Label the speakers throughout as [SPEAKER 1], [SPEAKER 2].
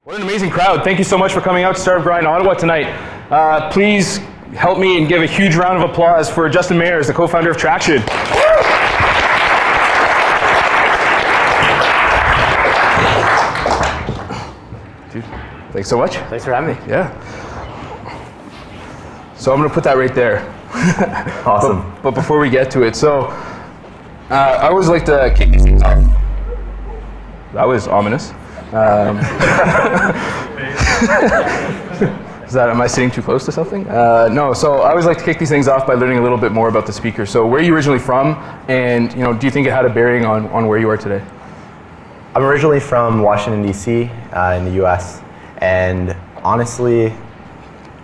[SPEAKER 1] What an amazing crowd. Thank you so much for coming out to Startup Grind Ottawa tonight. Please help me and give a huge round of applause for Justin Mayers, the co-founder of Traction. Dude, thanks so much.
[SPEAKER 2] Thanks for having me.
[SPEAKER 1] Yeah. So I'm going to put that right there.
[SPEAKER 2] Awesome.
[SPEAKER 1] But before we get to it, I always like to kick these things off. That was ominous. Am I sitting too close to something? No, so I always like to kick these things off by learning a little bit more about the speaker. So where are you originally from, and do you think it had a bearing on where you are today?
[SPEAKER 2] I'm originally from Washington, D.C. In the U.S., and honestly,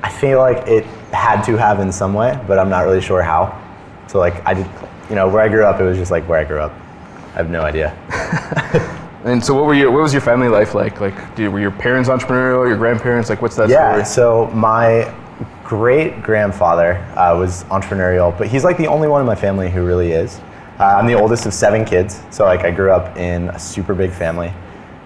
[SPEAKER 2] I feel like it had to have in some way, but I'm not really sure how. So where I grew up, it was just like where I grew up. I have no idea.
[SPEAKER 1] And so what was your family life like? Were your parents entrepreneurial, your grandparents? What's that story?
[SPEAKER 2] Yeah, so my great-grandfather was entrepreneurial, but he's the only one in my family who really is. I'm the oldest of 7 kids, so I grew up in a super big family.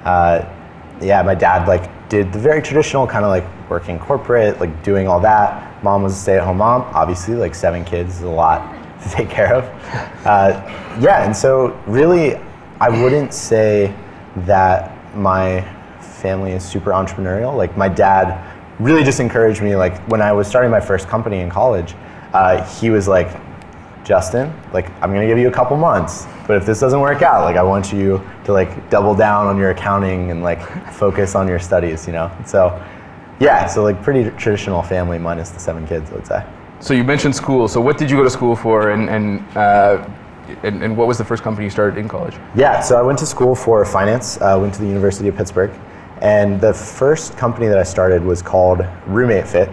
[SPEAKER 2] My dad did the very traditional kind of working corporate, doing all that. Mom was a stay-at-home mom. Obviously, 7 kids is a lot to take care of. And so really, I wouldn't say that my family is super entrepreneurial. My dad really just encouraged me. When I was starting my first company in college, he was like, Justin, I'm gonna give you a couple months, but if this doesn't work out, I want you to double down on your accounting and focus on your studies, So pretty traditional family minus the 7 kids, I would say.
[SPEAKER 1] So you mentioned school. So what did you go to school for, and what was the first company you started in college?
[SPEAKER 2] Yeah, so I went to school for finance, went to the University of Pittsburgh, and the first company that I started was called Roommate Fit.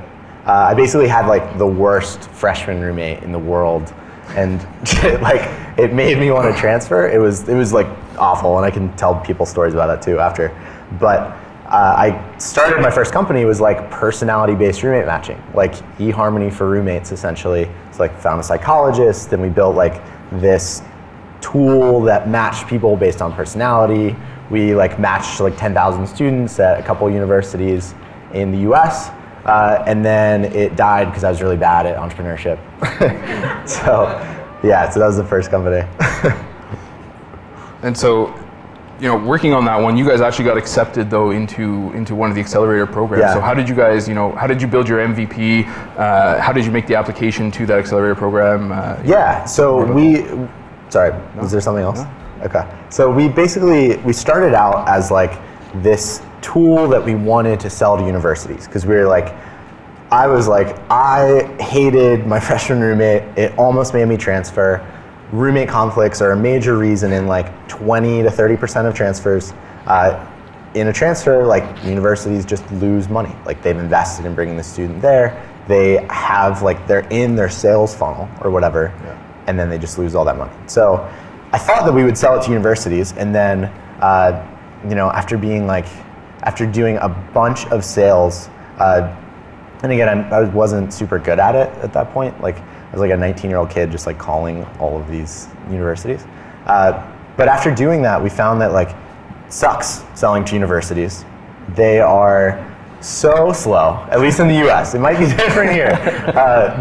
[SPEAKER 2] I basically had the worst freshman roommate in the world, and it made me want to transfer. It was awful, and I can tell people stories about that too after. But I started my first company was personality-based roommate matching, eHarmony for roommates essentially. It's found a psychologist, then we built this tool that matched people based on personality. We matched 10,000 students at a couple universities in the US, and then it died because I was really bad at entrepreneurship. So that was the first company.
[SPEAKER 1] And so, working on that one, you guys actually got accepted though into one of the accelerator programs.
[SPEAKER 2] Yeah.
[SPEAKER 1] So how did you guys, how did you build your MVP? How did you make the application to that accelerator program? Was there something else? No. Okay. So we started out as this tool that we wanted to sell to universities, because we were I hated my freshman roommate. It almost made me transfer. Roommate conflicts are a major reason in 20 to 30% of transfers. In a transfer, universities just lose money. They've invested in bringing the student there. They have they're in their sales funnel or whatever, and then they just lose all that money. So I thought that we would sell it to universities, and then after doing a bunch of sales, and again, I wasn't super good at it at that point. I was a 19-year-old kid just calling all of these universities. But after doing that, we found that it sucks selling to universities. They are so slow, at least in the US. It might be different here,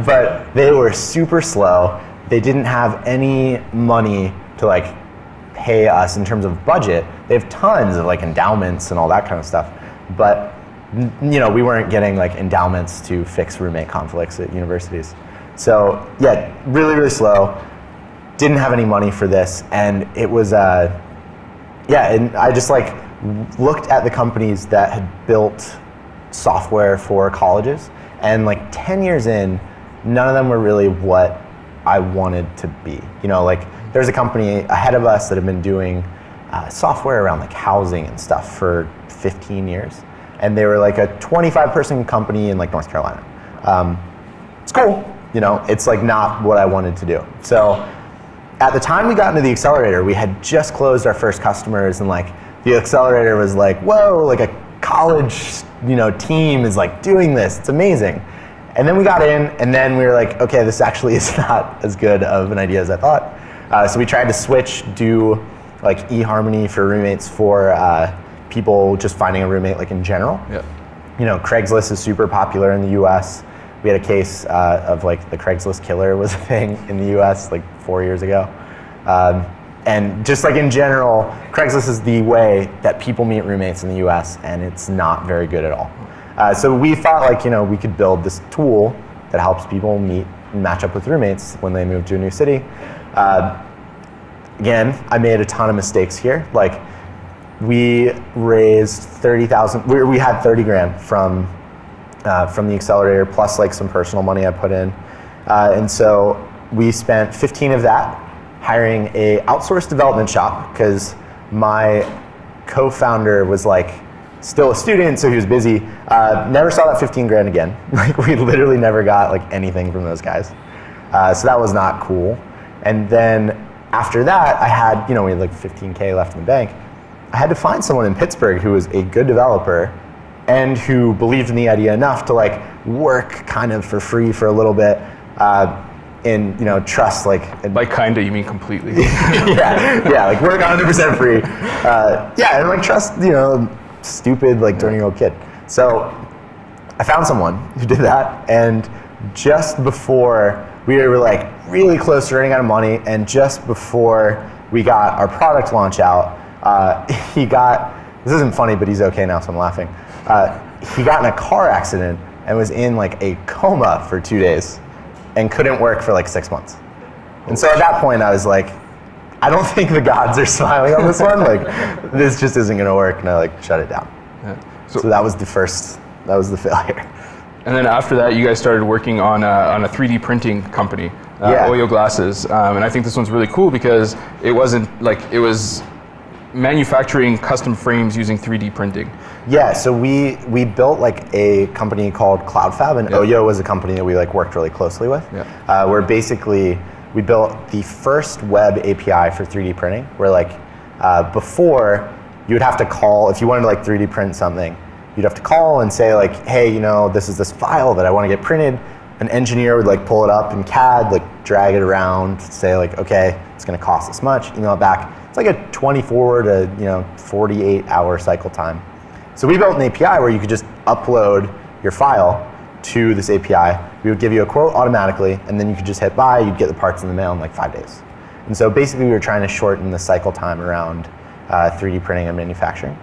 [SPEAKER 1] but they were super slow. They didn't have any money to pay us in terms of budget. They have tons of endowments and all that kind of stuff, but we weren't getting endowments to fix roommate conflicts at universities. So really, really slow. Didn't have any money for this, and it was and I just looked at the companies that had built software for colleges, and 10 years in, none of them were really what I wanted to be. There's a company ahead of us that had been doing software around housing and stuff for 15 years, and they were a 25-person company in North Carolina. It's cool. It's not what I wanted to do. So at the time we got into the accelerator, we had just closed our first customers, and the accelerator was whoa, a college team is doing this. It's amazing. And then we got in, and then we were okay, this actually is not as good of an idea as I thought. So we tried to switch, do eHarmony for roommates for people just finding a roommate like in general.
[SPEAKER 3] Yeah.
[SPEAKER 1] You know, Craigslist is super popular in the US. We had a case of like the Craigslist killer was a thing in the US like 4 years ago. And just like in general, Craigslist is the way that people meet roommates in the US, and it's not very good at all. So we thought like, you know, we could build this tool that helps people meet and match up with roommates when they move to a new city. Again, I made a ton of mistakes here. Like we raised 30,000, we had 30 grand from the accelerator plus like some personal money I put in. And so we spent 15 of that hiring a outsourced development shop because my co-founder was like still a student, so he was busy. Never saw that 15 grand again. Like we literally never got like anything from those guys. So that was not cool. And then after that, I had, you know, we had like 15K left in the bank. I had to find someone in Pittsburgh who was a good developer and who believed in the idea enough to like work kind of for free for a little bit. And you know, trust like
[SPEAKER 3] kinda, you mean completely?
[SPEAKER 1] yeah, like work 100% free. Yeah, and like trust, you know, stupid like 20-year-old kid. So I found someone who did that, and just before we were like really close to running out of money, and just before we got our product launch out, he got, this isn't funny, but he's okay now, so I'm laughing. He got in a car accident and was in like a coma for 2 days. And couldn't work for like 6 months. And so at that point I was like, I don't think the gods are smiling on this one. Like this just isn't gonna work, and I like shut it down.
[SPEAKER 3] Yeah.
[SPEAKER 1] So that was the failure.
[SPEAKER 3] And then after that, you guys started working on a 3D printing company, Oyo Glasses. And I think this one's really cool because it wasn't like, it was manufacturing custom frames using 3D printing.
[SPEAKER 1] Yeah, so we built like a company called CloudFab, and Oyo was a company that we like worked really closely with. Yeah. Where basically we built the first web API for 3D printing, where like before you would have to call, if you wanted to like 3D print something, you'd have to call and say like, hey, you know, this is this file that I want to get printed. An engineer would like pull it up in CAD, like drag it around, say like, okay, it's going to cost this much, email it back. It's like a 24 to 48 hour cycle time. So we built an API where you could just upload your file to this API. We would give you a quote automatically, and then you could just hit buy, you'd get the parts in the mail in like 5 days. And so basically we were trying to shorten the cycle time around 3D printing and manufacturing.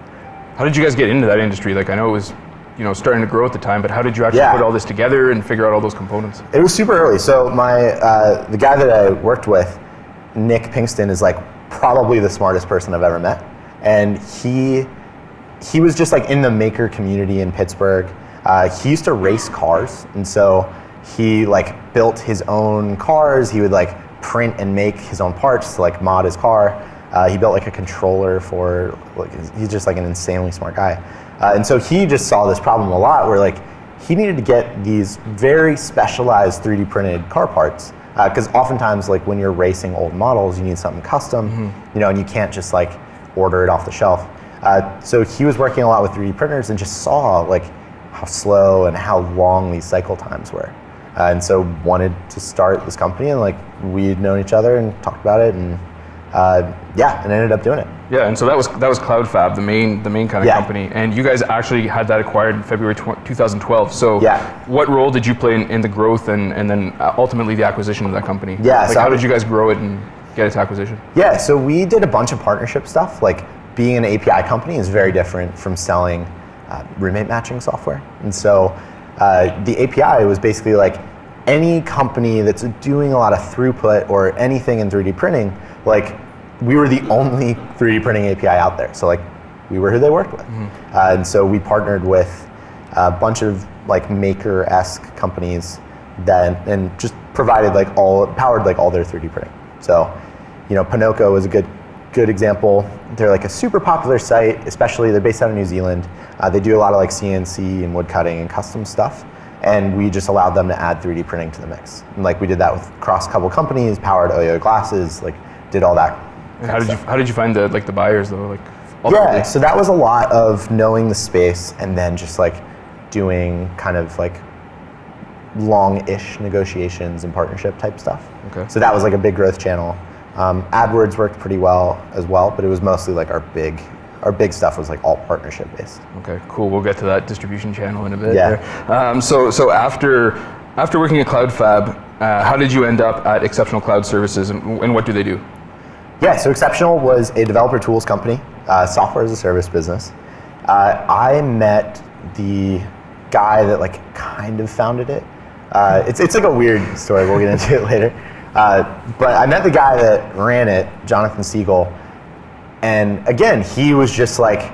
[SPEAKER 3] How did you guys get into that industry? Like I know it was, you know, starting to grow at the time, but how did you actually put all this together and figure out all those components?
[SPEAKER 1] It was super early. So the guy that I worked with, Nick Pinkston, is like probably the smartest person I've ever met. And he was just like in the maker community in Pittsburgh. He used to race cars, and so he like built his own cars. He would like print and make his own parts to like mod his car. He built like a controller for like, he's just like an insanely smart guy. And so he just saw this problem a lot where like he needed to get these very specialized 3D printed car parts. Because oftentimes, like when you're racing old models, you need something custom, you know, and you can't just like order it off the shelf. So he was working a lot with 3D printers and just saw like how slow and how long these cycle times were. And so wanted to start this company, and like we'd known each other and talked about it, and and ended up doing it.
[SPEAKER 3] Yeah, and so that was CloudFab, the main kind of company, and you guys actually had that acquired in February 2012. So what role did you play in the growth and then ultimately the acquisition of that company?
[SPEAKER 1] Yeah,
[SPEAKER 3] like
[SPEAKER 1] so
[SPEAKER 3] how did you guys grow it and get it to acquisition?
[SPEAKER 1] Yeah, so we did a bunch of partnership stuff. Like being an API company is very different from selling roommate matching software. And so the API was basically like any company that's doing a lot of throughput or anything in 3D printing, like we were the only 3D printing API out there. So like we were who they worked with. And so we partnered with a bunch of like maker-esque companies that, and just provided like powered like all their 3D printing. So, you know, Pinocchio is a good example. They're like a super popular site, especially they're based out of New Zealand. They do a lot of like CNC and wood cutting and custom stuff. And we just allowed them to add 3D printing to the mix. And like we did that with across a couple companies, powered Oyo Glasses, like did all that.
[SPEAKER 3] And how did you find the buyers though? Like
[SPEAKER 1] yeah, so that was a lot of knowing the space and then just like doing kind of like long-ish negotiations and partnership type stuff.
[SPEAKER 3] Okay.
[SPEAKER 1] So that was like a big growth channel. AdWords worked pretty well as well, but it was mostly like our big our big stuff was like all partnership based.
[SPEAKER 3] Okay, cool. We'll get to that distribution channel in a bit.
[SPEAKER 1] Yeah.
[SPEAKER 3] There. So after working at CloudFab, how did you end up at Exceptional Cloud Services, and what do they do?
[SPEAKER 1] Yeah, so Exceptional was a developer tools company, software as a service business. I met the guy that like kind of founded it. It's like a weird story. We'll get into it later. But I met the guy that ran it, Jonathan Siegel, and again, he was just like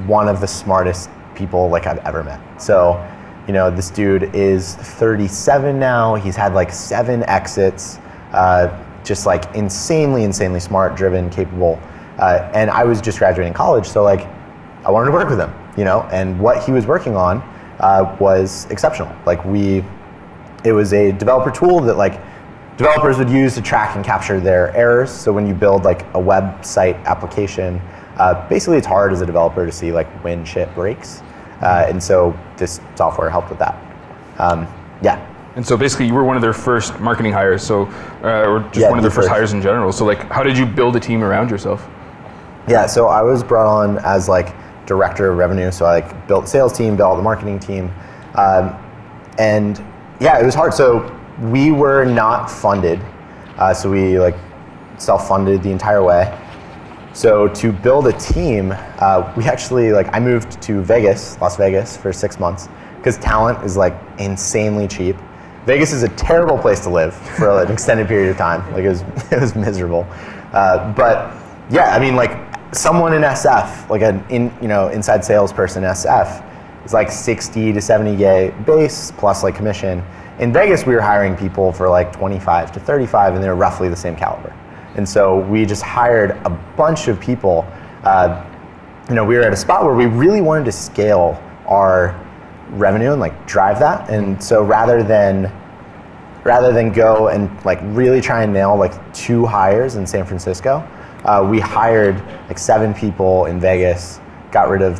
[SPEAKER 1] one of the smartest people like I've ever met. So, you know, this dude is 37 now. He's had like 7 exits, just like insanely smart, driven, capable. And I was just graduating college, so like I wanted to work with him, you know. And what he was working on was Exceptional. Like it was a developer tool that like developers would use to track and capture their errors. So when you build like a website application, basically it's hard as a developer to see like when shit breaks. And so this software helped with that. Yeah.
[SPEAKER 3] And so basically you were one of their first marketing hires, or just one of their first hires in general. So like, how did you build a team around yourself?
[SPEAKER 1] Yeah, so I was brought on as like director of revenue. So I like built the sales team, built the marketing team. And yeah, it was hard. So we were not funded. So we like self-funded the entire way. So to build a team, we actually I moved to Las Vegas for 6 months because talent is like insanely cheap. Vegas is a terrible place to live for an extended period of time. Like it was miserable. But yeah, I mean like someone in SF, like inside salesperson SF is like 60 to 70K base plus like commission. In Vegas, we were hiring people for like 25 to 35 and they were roughly the same caliber. And so we just hired a bunch of people. We were at a spot where we really wanted to scale our revenue and like drive that. And so rather than go and like really try and nail like 2 hires in San Francisco, we hired like 7 people in Vegas, got rid of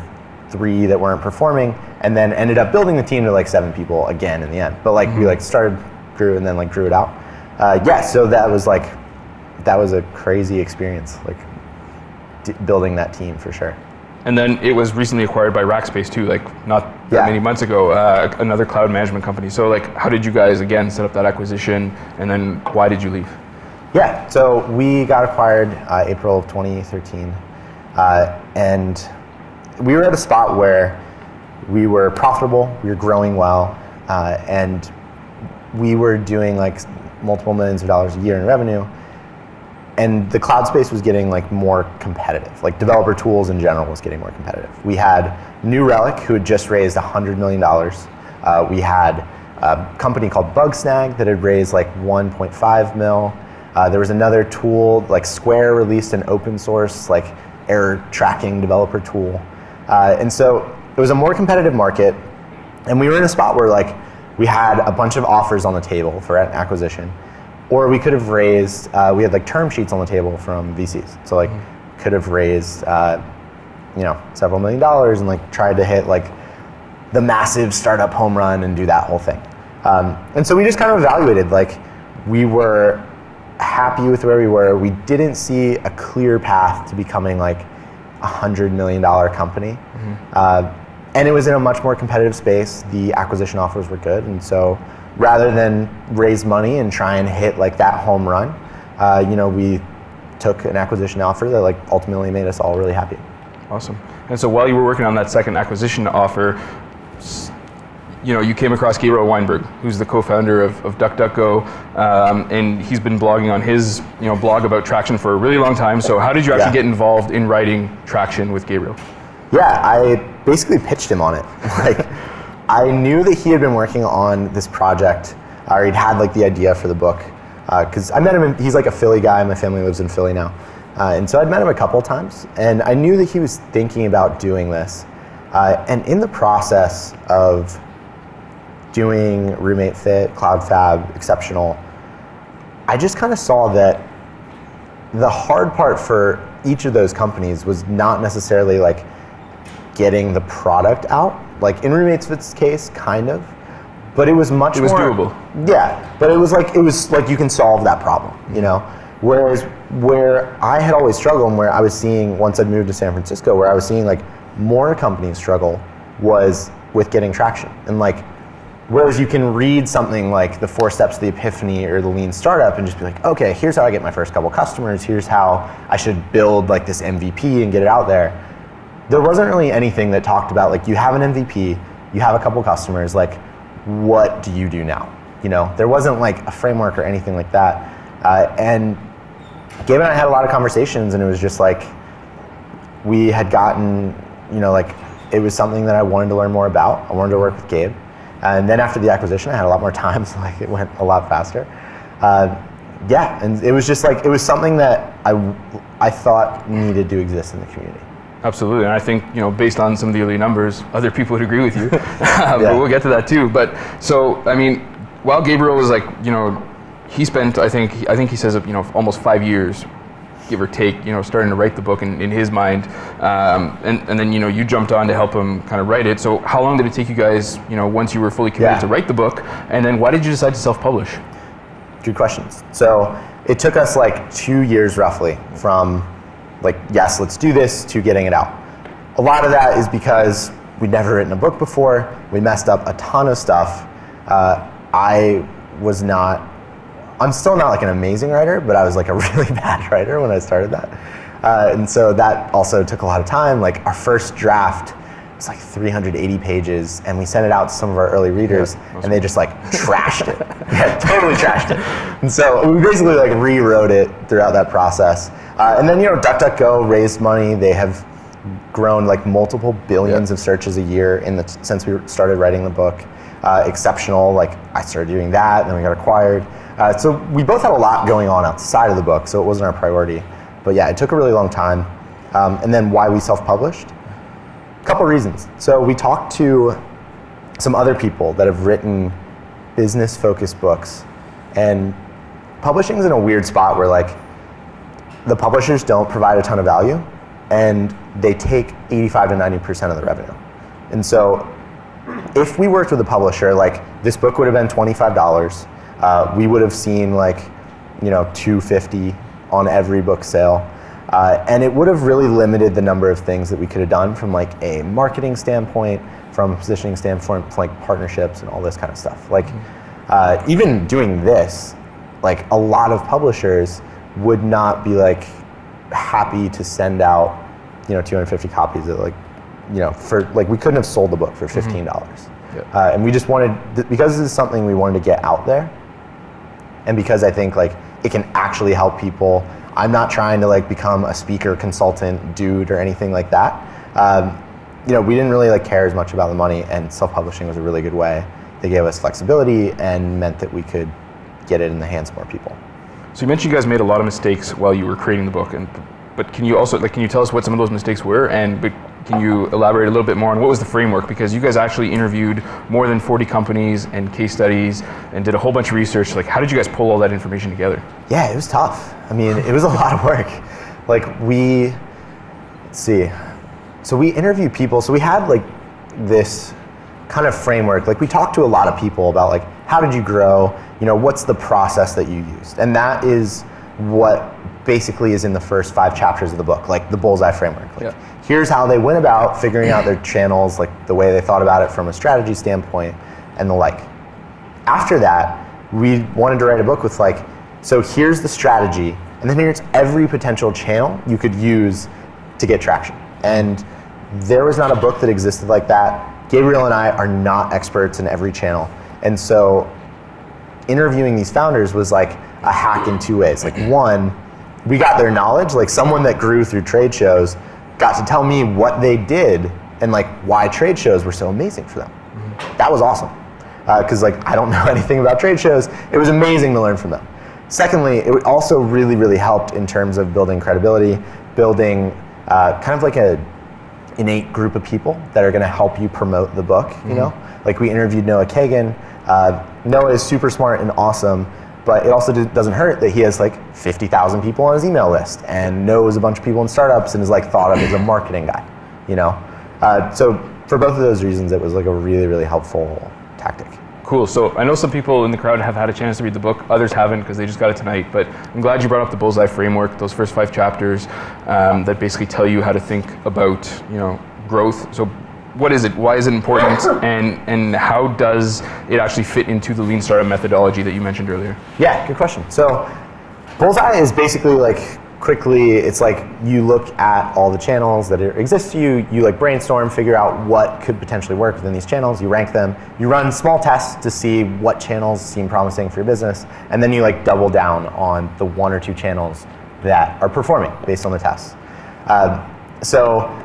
[SPEAKER 1] 3 that weren't performing, and then ended up building the team to like 7 people again in the end. But like we like grew and then like grew it out. So that was a crazy experience, like building that team for sure.
[SPEAKER 3] And then it was recently acquired by Rackspace too, like not that many months ago, another cloud management company. So like, how did you guys again set up that acquisition, and then why did you leave?
[SPEAKER 1] Yeah, so we got acquired April of 2013, and we were at a spot where we were profitable, we were growing well, and we were doing like multiple millions of dollars a year in revenue. And the cloud space was getting like more competitive. Like developer tools in general was getting more competitive. We had New Relic, who had just raised $100 million. We had a company called Bugsnag that had raised like 1.5 mil. There was another tool, like Square released an open source like error tracking developer tool. And so it was a more competitive market. And we were in a spot where like we had a bunch of offers on the table for an acquisition. Or we could have raised, we had like term sheets on the table from VCs. So like could have raised, several $1 million and like tried to hit like the massive startup home run and do that whole thing. And so we just kind of evaluated, like we were happy with where we were. We didn't see a clear path to becoming like $100 million company. And it was in a much more competitive space. The acquisition offers were good. And so rather than raise money and try and hit like that home run, we took an acquisition offer that like ultimately made us all really happy.
[SPEAKER 3] Awesome. And so while you were working on that second acquisition offer, you came across Gabriel Weinberg, who's the co-founder of DuckDuckGo, and he's been blogging on his blog about traction for a really long time. So how did you actually get involved in writing traction with Gabriel? Yeah,
[SPEAKER 1] I basically pitched him on it. Like, I knew that he had been working on this project, or he'd had like the idea for the book, because I met him, he's like a Philly guy, my family lives in Philly now. And so I'd met him a couple of times, and I knew that he was thinking about doing this. And in the process of doing Roommate Fit, CloudFab, Exceptional, I just kind of saw that the hard part for each of those companies was not necessarily like getting the product out. Like in Roommate Fit's case, kind of, but it was much more.
[SPEAKER 3] It was doable.
[SPEAKER 1] Yeah, but it was like you can solve that problem, Whereas where I had always struggled and where I was seeing, once I'd moved to San Francisco, where I was seeing like more companies struggle was with getting traction. And like, whereas you can read something like the 4 Steps to the Epiphany or the Lean Startup and just be like, okay, here's how I get my first couple customers, here's how I should build like this MVP and get it out there. There wasn't really anything that talked about like, you have an MVP, you have a couple customers, like what do you do now? You know, there wasn't like a framework or anything like that. And Gabe and I had a lot of conversations, and it was just like, we had gotten, you know, like it was something that I wanted to learn more about. I wanted to work with Gabe. And then after the acquisition, I had a lot more time, so like it went a lot faster. Yeah, and it was just like, it was something that I thought needed to exist in the community.
[SPEAKER 3] Absolutely, and I think, you know, based on some of the early numbers, other people would agree with you. But we'll get to that too. But so, I mean, while Gabriel was like, you know, he spent, I think he says, you know, almost 5 years, give or take, you know, starting to write the book in his mind, and then, you know, you jumped on to help him kind of write it. So how long did it take you guys, you know, once you were fully committed to write the book, and then why did you decide to self-publish?
[SPEAKER 1] Good questions. So it took us like 2 years roughly from like, yes, let's do this, to getting it out. A lot of that is because we'd never written a book before. We messed up a ton of stuff. I'm still not like an amazing writer, but I was like a really bad writer when I started that. And so that also took a lot of time. Like our first draft was like 380 pages, and we sent it out to some of our early readers, and they just like trashed it. Yeah, totally trashed it. And so we basically like rewrote it throughout that process. And then, you know, DuckDuckGo raised money. They have grown like multiple billions of searches a year since we started writing the book. Exceptional, like I started doing that, and then we got acquired. So we both had a lot going on outside of the book, so it wasn't our priority. But yeah, it took a really long time. And then why we self-published? A couple reasons. So we talked to some other people that have written business-focused books, and publishing's in a weird spot where like the publishers don't provide a ton of value, and they take 85 to 90% of the revenue. And so if we worked with a publisher, like this book would have been $25. We would have seen like, you know, $250 on every book sale. And it would have really limited the number of things that we could have done from like a marketing standpoint, from a positioning standpoint, from like partnerships and all this kind of stuff. Like even doing this, like a lot of publishers would not be like happy to send out, you know, 250 copies of like, you know, for like, we couldn't have sold the book for $15. And we just wanted, because this is something we wanted to get out there, and because I think like it can actually help people. I'm not trying to like become a speaker consultant dude or anything like that. You know, we didn't really like care as much about the money, and self-publishing was a really good way. They gave us flexibility and meant that we could get it in the hands of more people.
[SPEAKER 3] So you mentioned you guys made a lot of mistakes while you were creating the book, but can you also, like, can you tell us what some of those mistakes were, but can you elaborate a little bit more on what was the framework? Because you guys actually interviewed more than 40 companies and case studies and did a whole bunch of research. Like, how did you guys pull all that information together?
[SPEAKER 1] Yeah, it was tough. I mean, it was a lot of work. Like let's see. So we interviewed people. So we had like this kind of framework. Like we talked to a lot of people about like, how did you grow? You know, what's the process that you used? And that is what basically is in the first 5 chapters of the book, like the Bullseye framework. Like, here's how they went about figuring out their channels, like the way they thought about it from a strategy standpoint and the like. After that, we wanted to write a book with like, so here's the strategy, and then here's every potential channel you could use to get traction. And there was not a book that existed like that. Gabriel and I are not experts in every channel. And so interviewing these founders was like a hack in 2 ways. Like one, we got their knowledge, like someone that grew through trade shows got to tell me what they did and like why trade shows were so amazing for them. That was awesome. Because like I don't know anything about trade shows. It was amazing to learn from them. Secondly, it also really, really helped in terms of building credibility, building kind of like a innate group of people that are gonna help you promote the book, you know? Like we interviewed Noah Kagan. Noah is super smart and awesome, but it also doesn't hurt that he has like 50,000 people on his email list and knows a bunch of people in startups and is like thought of as a marketing guy, you know? So for both of those reasons, it was like a really, really helpful tactic.
[SPEAKER 3] Cool. So I know some people in the crowd have had a chance to read the book. Others haven't because they just got it tonight. But I'm glad you brought up the Bullseye framework, those first 5 chapters that basically tell you how to think about, growth. So what is it? Why is it important? And how does it actually fit into the lean startup methodology that you mentioned earlier?
[SPEAKER 1] Yeah, good question. So Bullseye is basically like, quickly, it's like you look at all the channels that exist to you, you like brainstorm, figure out what could potentially work within these channels, you rank them, you run small tests to see what channels seem promising for your business, and then you like double down on the 1 or 2 channels that are performing based on the tests. So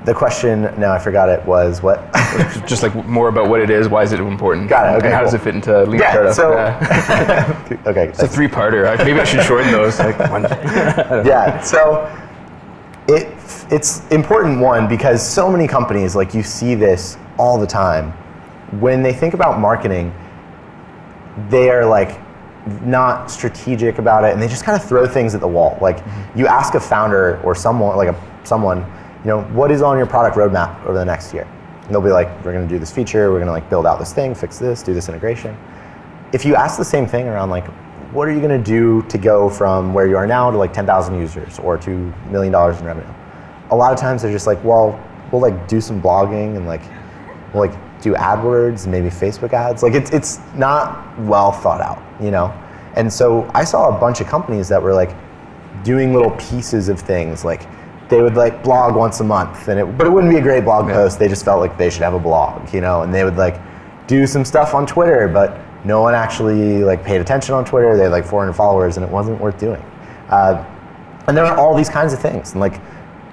[SPEAKER 1] the question, no, I forgot it, was what?
[SPEAKER 3] Just like more about what it is, why is it important?
[SPEAKER 1] Got it, okay,
[SPEAKER 3] and how does it fit into lean startup?
[SPEAKER 1] So, okay.
[SPEAKER 3] It's a 3-parter. Maybe I should shorten those.
[SPEAKER 1] Yeah, so it's important, one, because so many companies, like you see this all the time, when they think about marketing, they are like not strategic about it, and they just kind of throw things at the wall. Like you ask a founder or someone, what is on your product roadmap over the next year? And they'll be like, we're going to do this feature, we're going to like build out this thing, fix this, do this integration. If you ask the same thing around like, what are you going to do to go from where you are now to like 10,000 users or to $1 million in revenue? A lot of times they're just like, well, we'll like do some blogging and like we'll like do AdWords and maybe Facebook ads. Like it's not well thought out, And so I saw a bunch of companies that were like doing little pieces of things, like they would like blog once a month, but it wouldn't be a great blog post. They just felt like they should have a blog, and they would like do some stuff on Twitter, but no one actually like paid attention on Twitter. They had like 400 followers, and it wasn't worth doing. And there were all these kinds of things, and like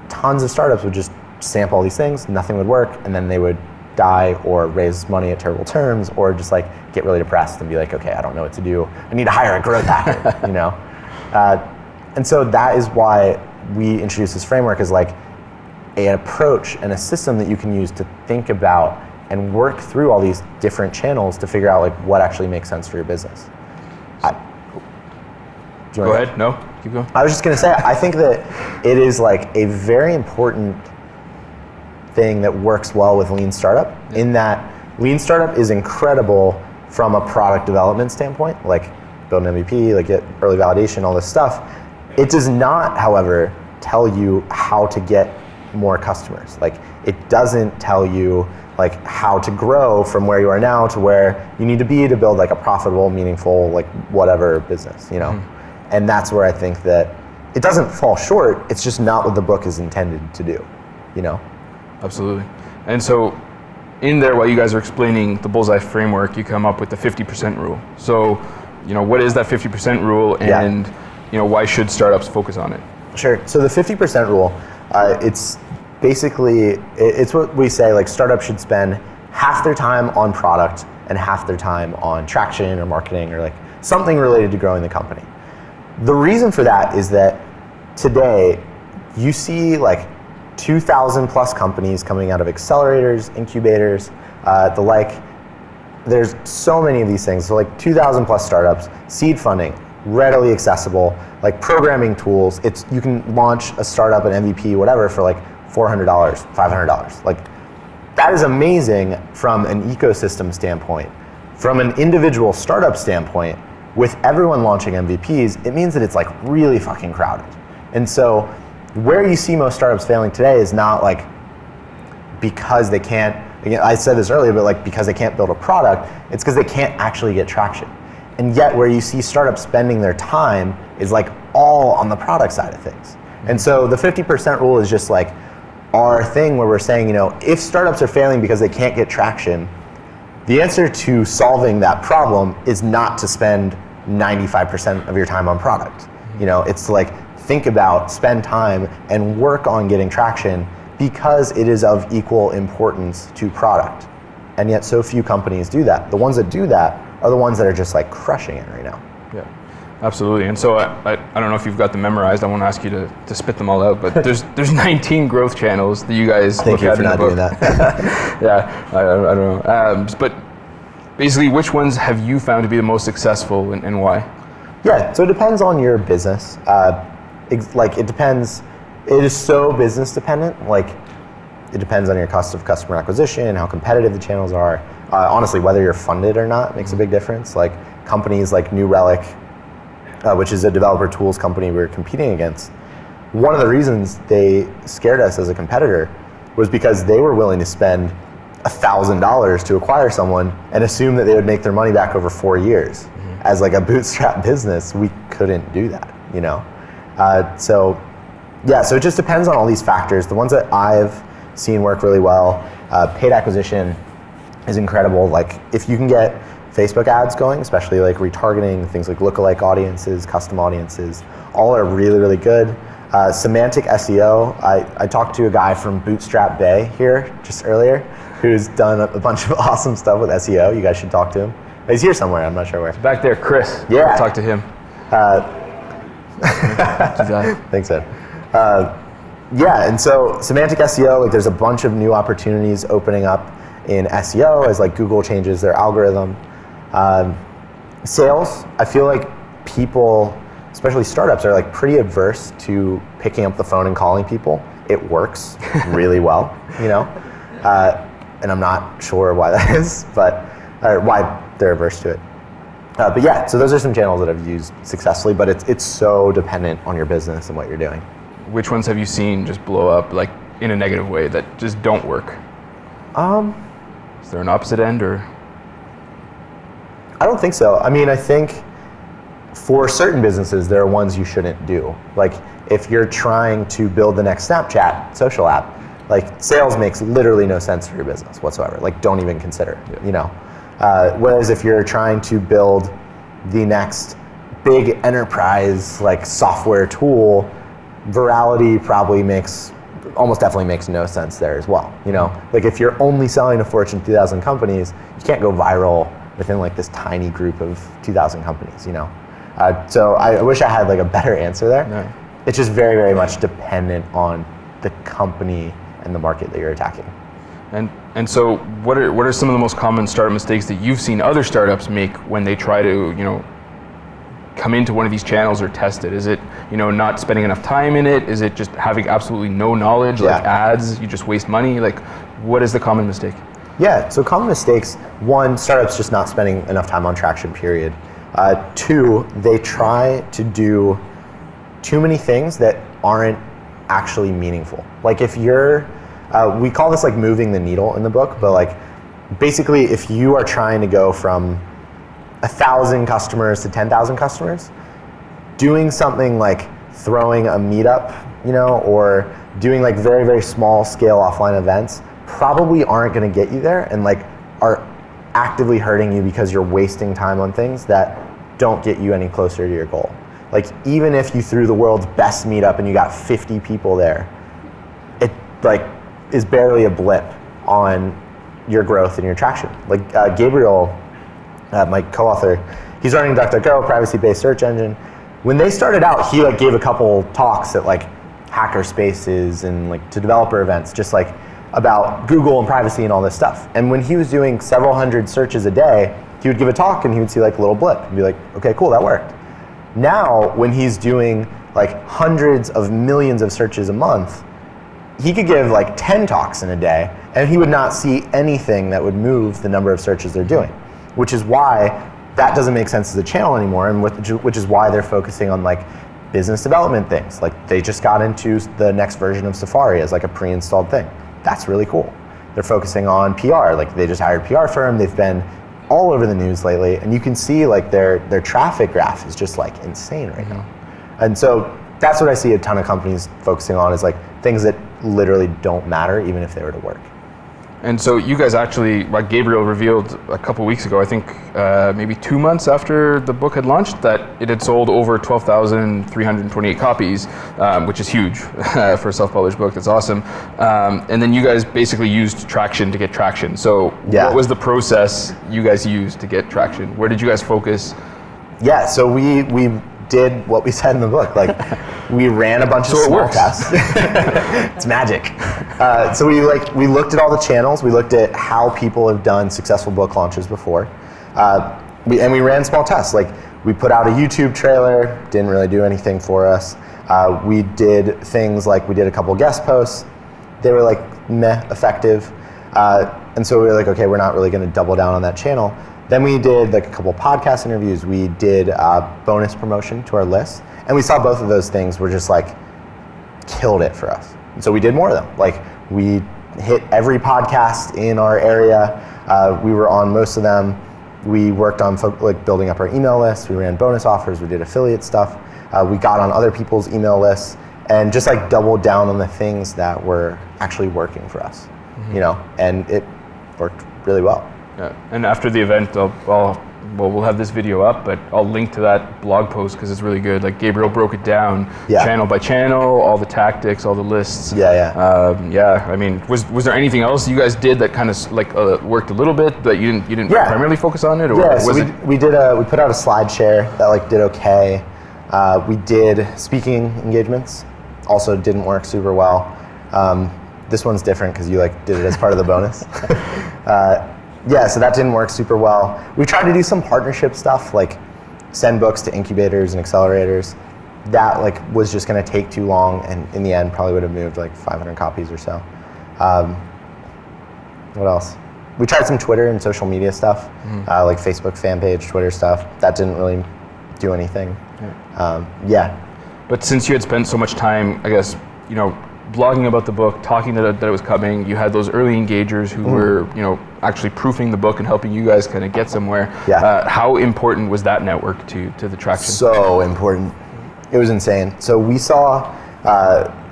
[SPEAKER 1] tons of startups would just sample all these things, nothing would work, and then they would die or raise money at terrible terms, or just like get really depressed and be like, okay, I don't know what to do. I need to hire a growth hacker, And so that is why we introduced this framework as like an approach and a system that you can use to think about and work through all these different channels to figure out like what actually makes sense for your business.
[SPEAKER 3] Go ahead. No, keep going.
[SPEAKER 1] I was just going to say, I think that it is like a very important thing that works well with lean startup, in that lean startup is incredible from a product development standpoint, like build an MVP, like get early validation, all this stuff. It does not, however, tell you how to get more customers. Like it doesn't tell you like how to grow from where you are now to where you need to be to build like a profitable, meaningful, like whatever business, And that's where I think that it doesn't fall short. It's just not what the book is intended to do,
[SPEAKER 3] Absolutely. And so in there, while you guys are explaining the Bullseye framework, you come up with the 50% rule. So, what is that 50% rule, and why should startups focus on it?
[SPEAKER 1] Sure. So the 50% rule, it's basically, it's what we say, like startups should spend half their time on product and half their time on traction or marketing or like something related to growing the company. The reason for that is that today you see like 2,000 plus companies coming out of accelerators, incubators, the like. There's so many of these things. So like 2,000 plus startups, seed funding, readily accessible, like programming tools. You can launch a startup, an MVP, whatever, for like $400, $500. Like that is amazing from an ecosystem standpoint. From an individual startup standpoint, with everyone launching MVPs, it means that it's like really fucking crowded. And so where you see most startups failing today is not like because they can't, again, I said this earlier, but like because they can't build a product, it's because they can't actually get traction. And yet where you see startups spending their time is like all on the product side of things. And so the 50% rule is just like our thing where we're saying, if startups are failing because they can't get traction, the answer to solving that problem is not to spend 95% of your time on product. It's to like think about, spend time, and work on getting traction because it is of equal importance to product. And yet so few companies do that. The ones that do that are the ones that are just like crushing it right now.
[SPEAKER 3] Yeah, absolutely. And so I don't know if you've got them memorized. I won't ask you to spit them all out, but there's 19 growth channels that you guys
[SPEAKER 1] Thank you for not doing that.
[SPEAKER 3] Yeah, I don't know. But basically, which ones have you found to be the most successful, and why?
[SPEAKER 1] Yeah, so it depends on your business. It depends. It is so business dependent. Like It depends on your cost of customer acquisition, how competitive the channels are. Honestly, whether you're funded or not makes a big difference. Like companies like New Relic, which is a developer tools company we were competing against, one of the reasons they scared us as a competitor was because they were willing to spend $1,000 to acquire someone and assume that they would make their money back over 4 years. As like a bootstrap business, we couldn't do that, you know? So it just depends on all these factors. The ones that I've seen work really well, paid acquisition is incredible. Like if you can get Facebook ads going, especially like retargeting, things like lookalike audiences, custom audiences, all are really, really good. Semantic SEO, I talked to a guy from Bootstrap Bay here just earlier who's done a bunch of awesome stuff with SEO. You guys should talk to him. He's here somewhere, I'm not sure where.
[SPEAKER 3] Back there, Chris.
[SPEAKER 1] Yeah.
[SPEAKER 3] I'll talk to him.
[SPEAKER 1] Thanks, Ed. And so semantic SEO, like there's a bunch of new opportunities opening up in SEO as like Google changes their algorithm. Sales, I feel like people, especially startups, are like pretty adverse to picking up the phone and calling people. It works really well, you know? And I'm not sure why that is, but why they're averse to it. But yeah, so those are some channels that I've used successfully, but it's so dependent on your business and what you're doing.
[SPEAKER 3] Which ones have you seen just blow up like in a negative way that just don't work? Is there an opposite end or?
[SPEAKER 1] I don't think so. I mean, I think for certain businesses, there are ones you shouldn't do. Like if you're trying to build the next Snapchat social app, like sales makes literally no sense for your business whatsoever. Like don't even consider it, you know? Whereas if you're trying to build the next big enterprise like software tool, Virality probably almost definitely makes no sense there as well. You know, like if you're only selling to Fortune 2000 companies, you can't go viral within like this tiny group of 2000 companies, you know? So I wish I had like a better answer there.
[SPEAKER 3] No.
[SPEAKER 1] It's just very, very much dependent on the company and the market that you're attacking.
[SPEAKER 3] And so what are some of the most common startup mistakes that you've seen other startups make when they try to, you know, come into one of these channels or test it? Is it, you know, not spending enough time in it? Is it just having absolutely no knowledge, like ads, you just waste money? Like what is the common mistake?
[SPEAKER 1] Yeah, so common mistakes, one, startups just not spending enough time on traction, period. Two, they try to do too many things that aren't actually meaningful. Like if you're, we call this like moving the needle in the book, but like basically if you are trying to go from 1,000 customers to 10,000 customers, doing something like throwing a meetup, you know, or doing like very, very small scale offline events probably aren't gonna get you there and like are actively hurting you because you're wasting time on things that don't get you any closer to your goal. Like even if you threw the world's best meetup and you got 50 people there, it like is barely a blip on your growth and your traction. Like Gabriel, my co-author, he's running DuckDuckGo, privacy-based search engine. When they started out, he like gave a couple talks at like hacker spaces and like to developer events, just like about Google and privacy and all this stuff. And when he was doing several hundred searches a day, he would give a talk and he would see like a little blip and be like, okay, cool, that worked. Now, when he's doing like hundreds of millions of searches a month, he could give like 10 talks in a day and he would not see anything that would move the number of searches they're doing, which is why that doesn't make sense as a channel anymore, and which is why they're focusing on like business development things. Like they just got into the next version of Safari as like a pre-installed thing. That's really cool. They're focusing on PR, like they just hired a PR firm, they've been all over the news lately, and you can see like their traffic graph is just like insane right now. And so that's what I see a ton of companies focusing on, is like things that literally don't matter even if they were to work.
[SPEAKER 3] And so you guys actually, like Gabriel revealed a couple weeks ago, I think maybe 2 months after the book had launched, that it had sold over 12,328 copies, which is huge for a self-published book. That's awesome. And then you guys basically used traction to get traction. So what was the process you guys used to get traction? Where did you guys focus? Yeah,
[SPEAKER 1] so we did what we said in the book. Like we ran a bunch of small tests. It's magic. So we looked at all the channels. We looked at how people have done successful book launches before. We ran small tests. Like we put out a YouTube trailer, didn't really do anything for us. We did things like we did a couple guest posts. They were like meh effective. And so we were like, okay, we're not really going to double down on that channel. Then we did like a couple podcast interviews. We did bonus promotion to our list. And we saw both of those things were just like killed it for us. And so we did more of them. Like we hit every podcast in our area. We were on most of them. We worked on like building up our email list. We ran bonus offers. We did affiliate stuff. We got on other people's email lists and just like doubled down on the things that were actually working for us, you know, and it worked really well.
[SPEAKER 3] Yeah. And after the event, we'll have this video up, but I'll link to that blog post because it's really good. Like Gabriel broke it down channel by channel, all the tactics, all the lists. I mean, was there anything else you guys did that kind of like worked a little bit, but you didn't primarily focus on it? Or
[SPEAKER 1] so we put out a slide share that like did okay. We did speaking engagements, also didn't work super well. This one's different because you like did it as part of the bonus. So that didn't work super well. We tried to do some partnership stuff, like send books to incubators and accelerators. That like was just going to take too long, and in the end, probably would have moved like 500 copies or so. What else? We tried some Twitter and social media stuff, like Facebook fan page, Twitter stuff. That didn't really do anything.
[SPEAKER 3] But since you had spent so much time, I guess, you know, blogging about the book, talking that it was coming, you had those early engagers who were, you know, actually proofing the book and helping you guys kind of get somewhere. How important was that network to the traction?
[SPEAKER 1] So important. It was insane. So we saw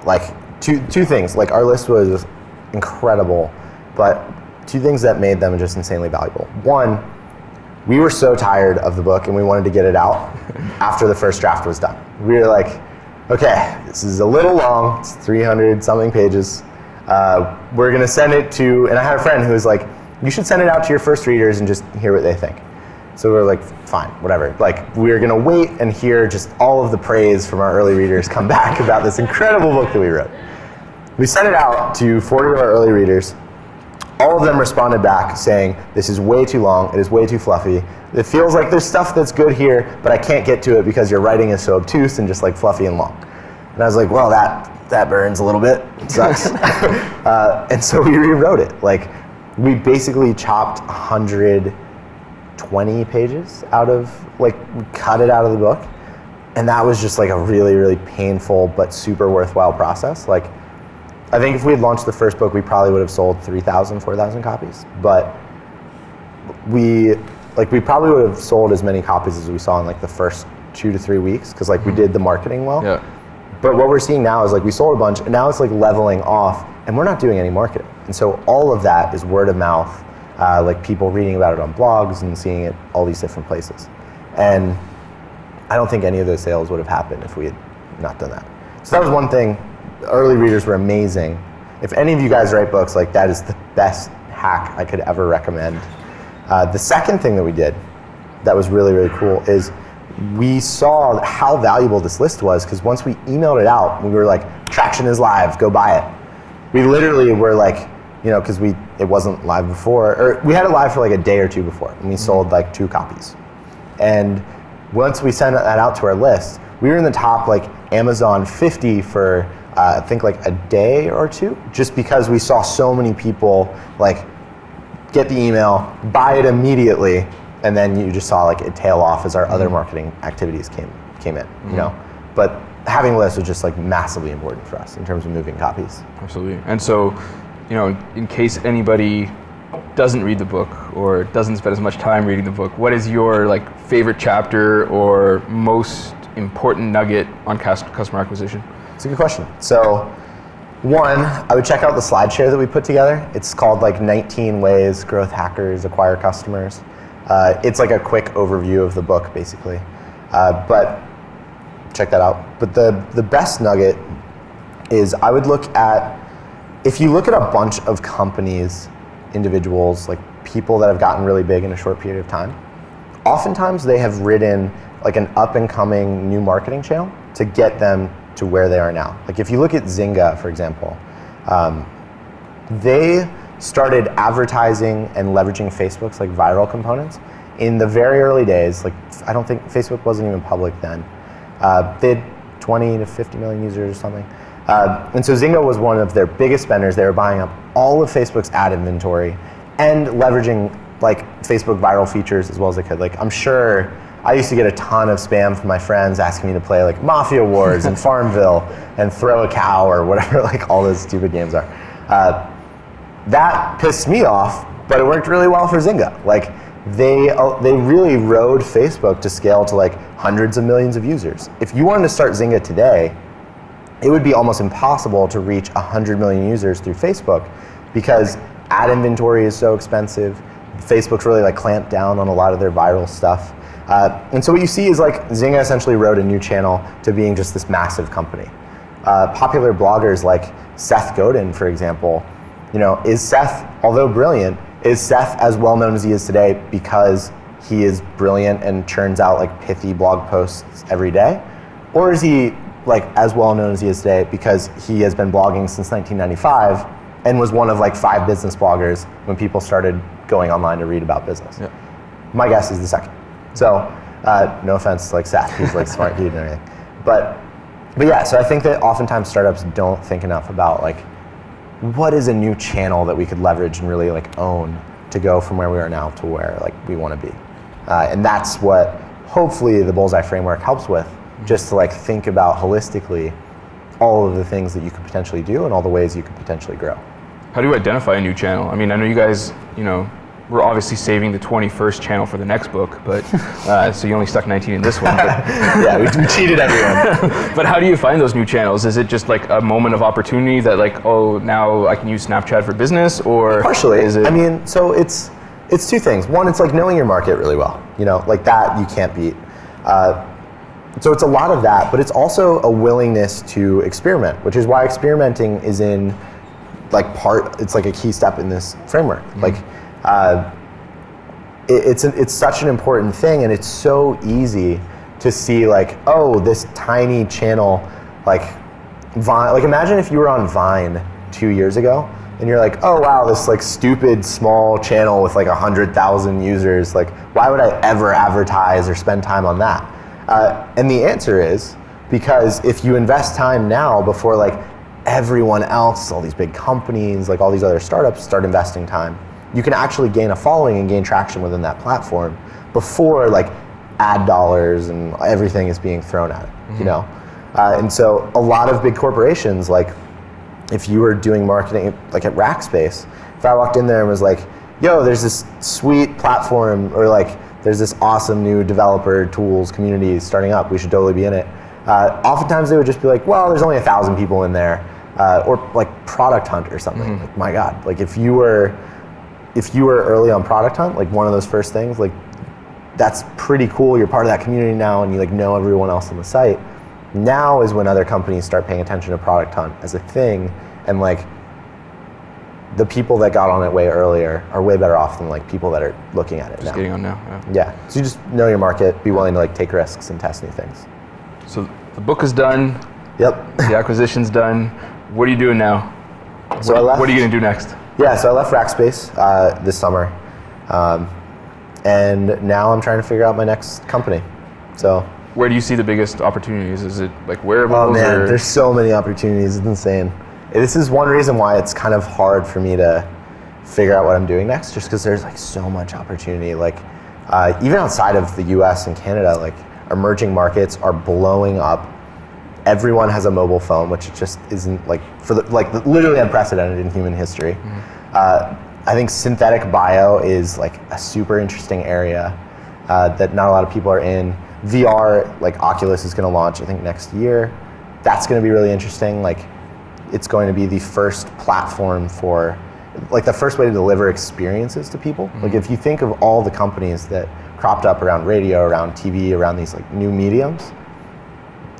[SPEAKER 1] like two things. Like our list was incredible, but two things that made them just insanely valuable. One, we were so tired of the book and we wanted to get it out after the first draft was done. We were like, okay, this is a little long, it's 300 something pages. We're gonna send it to, and I had a friend who was like, you should send it out to your first readers and just hear what they think. So we were like, fine, whatever. Like, we're gonna wait and hear just all of the praise from our early readers come back about this incredible book that we wrote. We sent it out to 40 of our early readers. All of them responded back saying, this is way too long, it is way too fluffy. It feels like there's stuff that's good here, but I can't get to it because your writing is so obtuse and just like fluffy and long. And I was like, well, that burns a little bit, it sucks. And so we rewrote it. Like, we basically chopped 120 pages out of, like, we cut it out of the book. And that was just like a really, really painful but super worthwhile process. Like, I think if we had launched the first book, we probably would have sold 3,000, 4,000 copies. But we probably would have sold as many copies as we saw in like the first 2 to 3 weeks, because like we did the marketing well. But what we're seeing now is like we sold a bunch, and now it's like leveling off, and we're not doing any marketing. And so all of that is word of mouth, like people reading about it on blogs and seeing it all these different places. And I don't think any of those sales would have happened if we had not done that. So that was one thing. Early readers were amazing. If any of you guys write books, like that is the best hack I could ever recommend. The second thing that we did that was really, really cool is we saw how valuable this list was, because once we emailed it out, we were like, traction is live, go buy it. We literally were like, you know, because it wasn't live before, or we had it live for like a day or two before, and we sold like 2 copies. And once we sent that out to our list, we were in the top like Amazon 50 for I think like a day or two, just because we saw so many people like get the email, buy it immediately, and then you just saw like it tail off as our other marketing activities came in, you know. But having a list was just like massively important for us in terms of moving copies.
[SPEAKER 3] Absolutely. And so, you know, in case anybody doesn't read the book or doesn't spend as much time reading the book, what is your like favorite chapter or most important nugget on customer acquisition?
[SPEAKER 1] It's a good question. So, one, I would check out the slide share that we put together. It's called like 19 Ways Growth Hackers Acquire Customers. It's like a quick overview of the book, basically. But check that out. But the best nugget is I would look at, if you look at a bunch of companies, individuals, like people that have gotten really big in a short period of time, oftentimes they have ridden like an up and coming new marketing channel to get them to where they are now. Like if you look at Zynga, for example, they started advertising and leveraging Facebook's like viral components in the very early days. Like I don't think Facebook wasn't even public then. They had 20 to 50 million users or something. And so Zynga was one of their biggest spenders. They were buying up all of Facebook's ad inventory and leveraging like Facebook viral features as well as I could. Like I'm sure I used to get a ton of spam from my friends asking me to play like Mafia Wars and Farmville and Throw a Cow or whatever like all those stupid games are. That pissed me off, but it worked really well for Zynga. Like they really rode Facebook to scale to like hundreds of millions of users. If you wanted to start Zynga today, it would be almost impossible to reach 100 million users through Facebook because ad inventory is so expensive. Facebook's really like clamped down on a lot of their viral stuff. And so what you see is like Zynga essentially rode a new channel to being just this massive company. Popular bloggers like Seth Godin, for example, is Seth, although brilliant, is Seth as well known as he is today because he is brilliant and churns out like pithy blog posts every day? Or is he like as well known as he is today because he has been blogging since 1995 and was one of like 5 business bloggers when people started going online to read about business? Yeah. My guess is the second. So no offense to like Seth, he's like smart dude and everything. But yeah, so I think that oftentimes startups don't think enough about like what is a new channel that we could leverage and really like own to go from where we are now to where like we want to be. And that's what hopefully the Bullseye framework helps with, just to like think about holistically all of the things that you could potentially do and all the ways you could potentially grow.
[SPEAKER 3] How do you identify a new channel? I mean, I know you guys, we're obviously saving the 21st channel for the next book, but so you only stuck 19 in this one. But,
[SPEAKER 1] yeah, we cheated everyone.
[SPEAKER 3] But how do you find those new channels? Is it just like a moment of opportunity that like, oh, now I can use Snapchat for business, or
[SPEAKER 1] partially?
[SPEAKER 3] Is it?
[SPEAKER 1] I mean, so it's 2 things. One, it's like knowing your market really well. Like that you can't beat. So it's a lot of that, but it's also a willingness to experiment, which is why experimenting is in like it's like a key step in this framework. Mm-hmm. Like. It's such an important thing, and it's so easy to see like, oh, this tiny channel, like Vine. Like imagine if you were on Vine 2 years ago, and you're like, oh wow, this like stupid small channel with like 100,000 users. Like, why would I ever advertise or spend time on that? And the answer is because if you invest time now before like everyone else, all these big companies, like all these other startups start investing time, you can actually gain a following and gain traction within that platform before like ad dollars and everything is being thrown at it, mm-hmm. And so a lot of big corporations, like if you were doing marketing like at Rackspace, if I walked in there and was like, yo, there's this sweet platform, or like there's this awesome new developer tools community starting up, we should totally be in it. Oftentimes they would just be like, well, there's only 1,000 people in there, or like Product Hunt or something. Mm-hmm. Like, my God, like if you were early on Product Hunt, like one of those first things, like that's pretty cool. You're part of that community now, and you like know everyone else on the site. Now is when other companies start paying attention to Product Hunt as a thing, and like the people that got on it way earlier are way better off than like people that are looking at it
[SPEAKER 3] just
[SPEAKER 1] now.
[SPEAKER 3] Getting on now.
[SPEAKER 1] Yeah. So you just know your market, be willing to like take risks and test new things.
[SPEAKER 3] So the book is done.
[SPEAKER 1] Yep.
[SPEAKER 3] The acquisition's done. What are you doing now? What are you going to do next?
[SPEAKER 1] Yeah, so I left Rackspace this summer, and now I'm trying to figure out my next company. So,
[SPEAKER 3] where do you see the biggest opportunities? Is it like wearables?
[SPEAKER 1] Oh man, there's so many opportunities. It's insane. This is one reason why it's kind of hard for me to figure out what I'm doing next, just because there's like so much opportunity. Like even outside of the U.S. and Canada, like emerging markets are blowing up. Everyone has a mobile phone, which just isn't like literally unprecedented in human history. Mm-hmm. I think synthetic bio is like a super interesting area that not a lot of people are in. VR, like Oculus is going to launch, I think next year. That's going to be really interesting. Like it's going to be the first platform for, like the first way to deliver experiences to people. Mm-hmm. Like if you think of all the companies that cropped up around radio, around TV, around these like new mediums,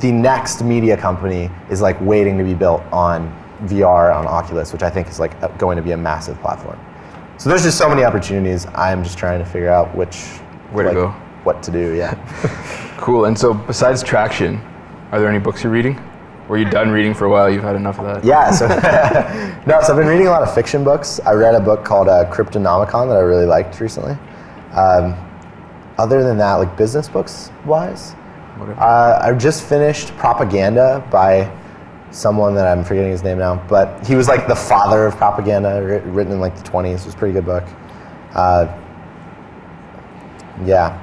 [SPEAKER 1] the next media company is like waiting to be built on VR, on Oculus, which I think is like going to be a massive platform. So there's just so many opportunities. I'm just trying to figure out where to go, what to do. Yeah.
[SPEAKER 3] Cool. And so besides Traction, are there any books you're reading? Or are you done reading for a while? You've had enough of that?
[SPEAKER 1] Yeah. So so I've been reading a lot of fiction books. I read a book called Cryptonomicon that I really liked recently. Other than that, like business books wise, I just finished Propaganda by someone that I'm forgetting his name now, but he was like the father of propaganda, written in like the 20s. It was a pretty good book. Yeah.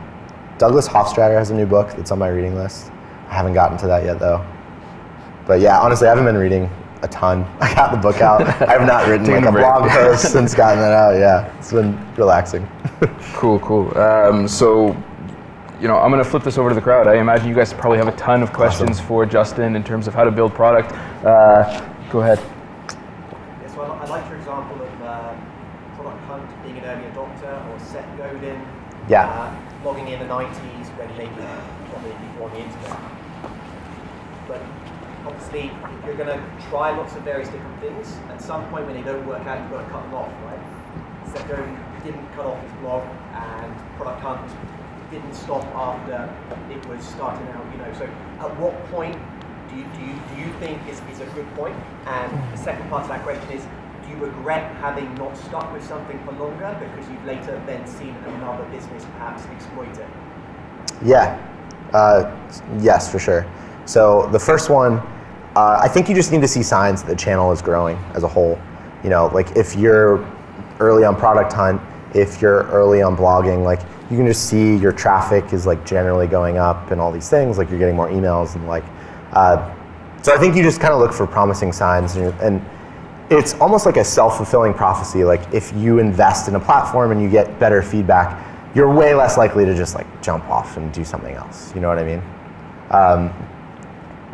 [SPEAKER 1] Douglas Hofstadter has a new book that's on my reading list. I haven't gotten to that yet though. But yeah, honestly, I haven't been reading a ton. I got the book out. I have not written like a blog post since gotten that out. Yeah, it's been relaxing.
[SPEAKER 3] Cool. So, you know, I'm going to flip this over to the crowd. I imagine you guys probably have a ton of questions for Justin in terms of how to build product. Go ahead.
[SPEAKER 4] Yes, well, I liked your example of Product Hunt being an early adopter, or Seth Godin logging in the 90s when maybe probably before the internet. But obviously, if you're going to try lots of various different things, at some point when they don't work out, you've got to cut them off, right? Seth Godin didn't cut off his blog, and Product Hunt didn't stop after it was starting out, you know. So at what point do you think is a good point? And the second part of that question is, do you regret having not stuck with something for longer because you've later then seen another business perhaps exploit it?
[SPEAKER 1] Yeah, yes, for sure. So the first one, I think you just need to see signs that the channel is growing as a whole. You know, like if you're early on Product Hunt, if you're early on blogging, like you can just see your traffic is like generally going up and all these things, like you're getting more emails and like, so I think you just kind of look for promising signs, and it's almost like a self-fulfilling prophecy. Like if you invest in a platform and you get better feedback, you're way less likely to just like jump off and do something else. You know what I mean?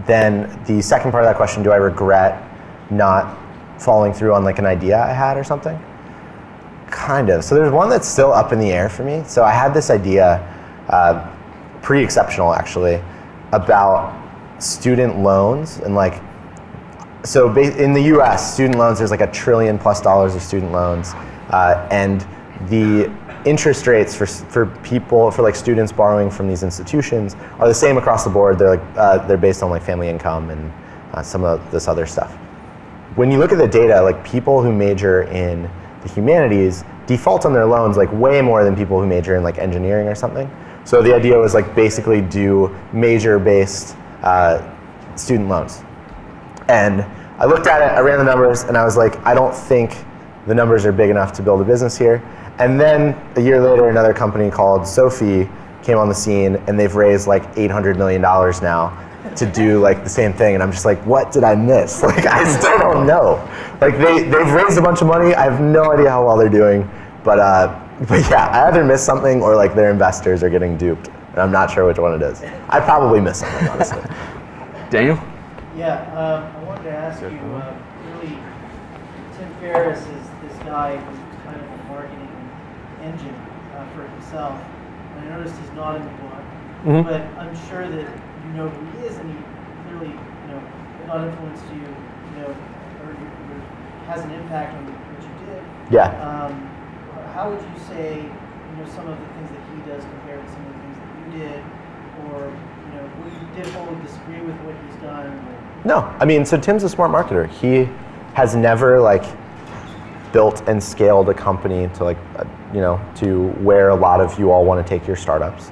[SPEAKER 1] Then the second part of that question, do I regret not following through on like an idea I had or something? Kind of. So there's one that's still up in the air for me. So I had this idea, pretty exceptional actually, about student loans and like, so in the US, student loans, there's like $1 trillion+ of student loans, and the interest rates for people, for like students borrowing from these institutions are the same across the board. They're like they're based on like family income and some of this other stuff. When you look at the data, like people who major in the humanities default on their loans like way more than people who major in like engineering or something. So the idea was like basically do major-based student loans. And I looked at it, I ran the numbers, and I was like, I don't think the numbers are big enough to build a business here. And then a year later, another company called Sophie came on the scene, and they've raised like $800 million now to do like the same thing. And I'm just like, what did I miss? Like, I still don't know. Like they've raised a bunch of money. I have no idea how well they're doing. But yeah, I either missed something or like their investors are getting duped. And I'm not sure which one it is. I probably missed something, honestly.
[SPEAKER 3] Daniel?
[SPEAKER 5] Yeah, I wanted to ask you, really, Tim Ferriss is this guy who's kind of a marketing engine for himself. And I noticed he's not in the book, but I'm sure that you know who he is, and he clearly, you know, not influenced you, you know, or has an impact on what you did.
[SPEAKER 1] Yeah.
[SPEAKER 5] How would you say, you know, some of the things that he does compared to some of the things that you did, or, you know, would you wholly disagree with what he's done?
[SPEAKER 1] No, I mean, so Tim's a smart marketer. He has never like built and scaled a company to like, you know, to where a lot of you all want to take your startups.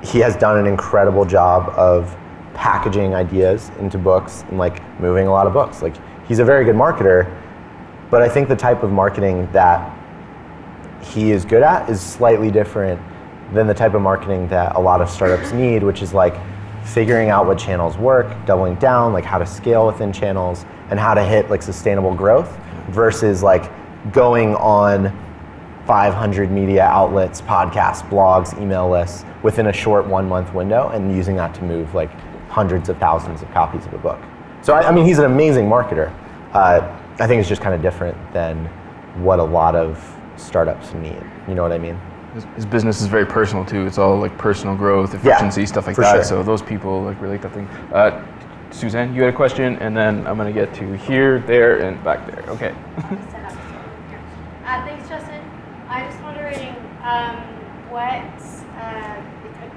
[SPEAKER 1] He has done an incredible job of packaging ideas into books and like moving a lot of books. Like he's a very good marketer, but I think the type of marketing that he is good at is slightly different than the type of marketing that a lot of startups need, which is like figuring out what channels work, doubling down, like how to scale within channels and how to hit like sustainable growth versus like going on 500 media outlets, podcasts, blogs, email lists within a short 1 month window and using that to move like hundreds of thousands of copies of a book. So I mean, he's an amazing marketer. I think it's just kind of different than what a lot of startups need. You know what I mean?
[SPEAKER 3] His business is very personal too. It's all like personal growth, efficiency, stuff like that.
[SPEAKER 1] Sure.
[SPEAKER 3] So those people like relate that thing. Suzanne, you had a question, and then I'm gonna get to here, there, and back there. Okay.
[SPEAKER 6] Thanks, Justin. I was wondering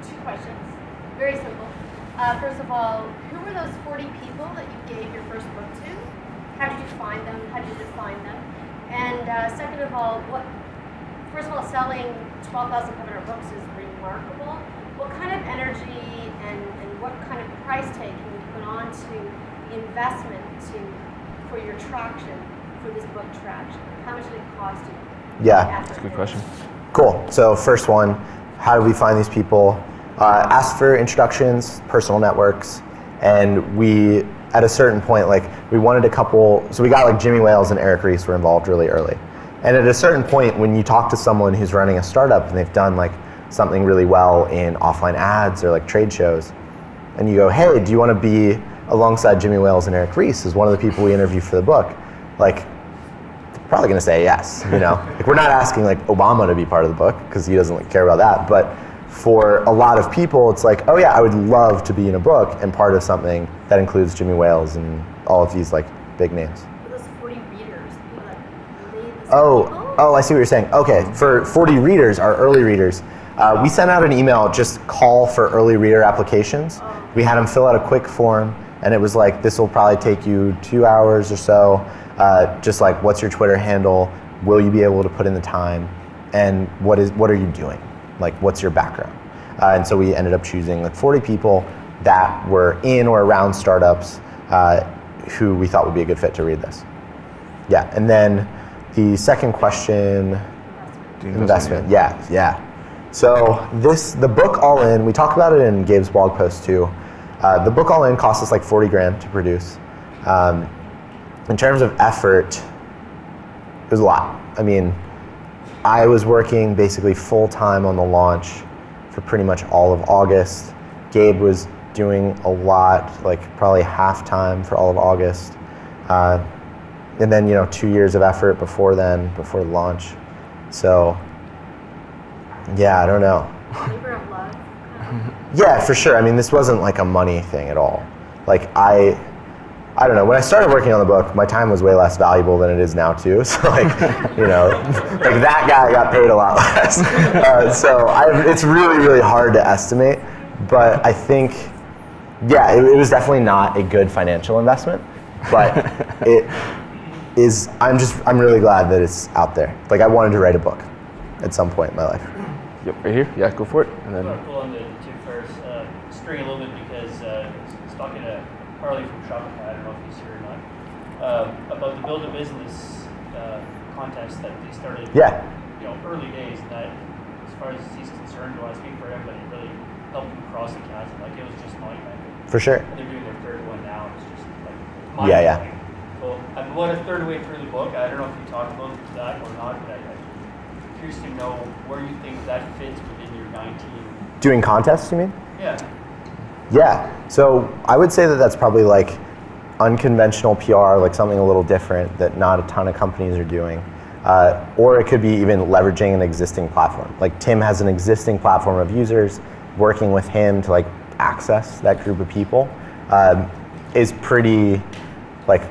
[SPEAKER 6] two questions. Very simple. First of all, who were those 40 people that you gave your first book to? How did you find them? How did you define them? And second of all, first of all, selling 12,500 books is remarkable. What kind of energy and what kind of price tag can you put on to investment for your traction, for this book traction? How much did it cost you?
[SPEAKER 1] Yeah,
[SPEAKER 3] that's a good question.
[SPEAKER 1] Cool. So first one, how do we find these people? Ask for introductions, personal networks, and we, at a certain point, like we wanted a couple, so we got like Jimmy Wales and Eric Rees were involved really early. And at a certain point, when you talk to someone who's running a startup and they've done like something really well in offline ads or like trade shows, and you go, hey, do you want to be alongside Jimmy Wales and Eric Rees as one of the people we interview for the book? Like, they're probably going to say yes, you know? Like, we're not asking like Obama to be part of the book because he doesn't like, care about that. But for a lot of people, it's like, oh yeah, I would love to be in a book and part of something that includes Jimmy Wales and all of these like big names.
[SPEAKER 6] Those 40 readers, like,
[SPEAKER 1] Oh, I see what you're saying. Okay, for 40 readers, our early readers, we sent out an email, just call for early reader applications. We had them fill out a quick form, and it was like, this will probably take you 2 hours or so. Just like, what's your Twitter handle? Will you be able to put in the time? And what are you doing? Like, what's your background? And so we ended up choosing like 40 people that were in or around startups who we thought would be a good fit to read this. Yeah, and then the second question, investment. Yeah. So the book all in, we talked about it in Gabe's blog post too. The book all in cost us like 40 grand to produce. In terms of effort, it was a lot. I mean, I was working basically full time on the launch for pretty much all of August. Gabe was doing a lot, like probably half time for all of August. And then, 2 years of effort before the launch. So, yeah, I don't know.
[SPEAKER 6] Labor of love.
[SPEAKER 1] Yeah, for sure. I mean, this wasn't like a money thing at all. Like I don't know. When I started working on the book, my time was way less valuable than it is now too. So like, like that guy got paid a lot less. It's really, really hard to estimate. But I think, yeah, it was definitely not a good financial investment. But it is. I'm really glad that it's out there. Like I wanted to write a book at some point in my life.
[SPEAKER 3] Yep, right here. Yeah, go for it. And then.
[SPEAKER 7] I want to pull on the two first. String a little bit because I was talking to Harley from Shopify. I don't know if he's here or not. About the Build a Business contest that they started.
[SPEAKER 1] Yeah.
[SPEAKER 7] Early days. That, as far as he's concerned, I want to speak for everybody. Really helped him cross the chasm. Like it was just monumental.
[SPEAKER 1] For sure.
[SPEAKER 7] And they're doing their third one now. It's just like
[SPEAKER 1] Yeah.
[SPEAKER 7] So I'm about a third way through the book. I don't know if you talked about that or not, but I'm curious to know where you think that fits within your 19.
[SPEAKER 1] Doing contests, you mean?
[SPEAKER 7] Yeah.
[SPEAKER 1] Yeah. So I would say that that's probably like unconventional PR, like something a little different that not a ton of companies are doing. Or it could be even leveraging an existing platform. Like Tim has an existing platform of users, working with him to like access that group of people is pretty, like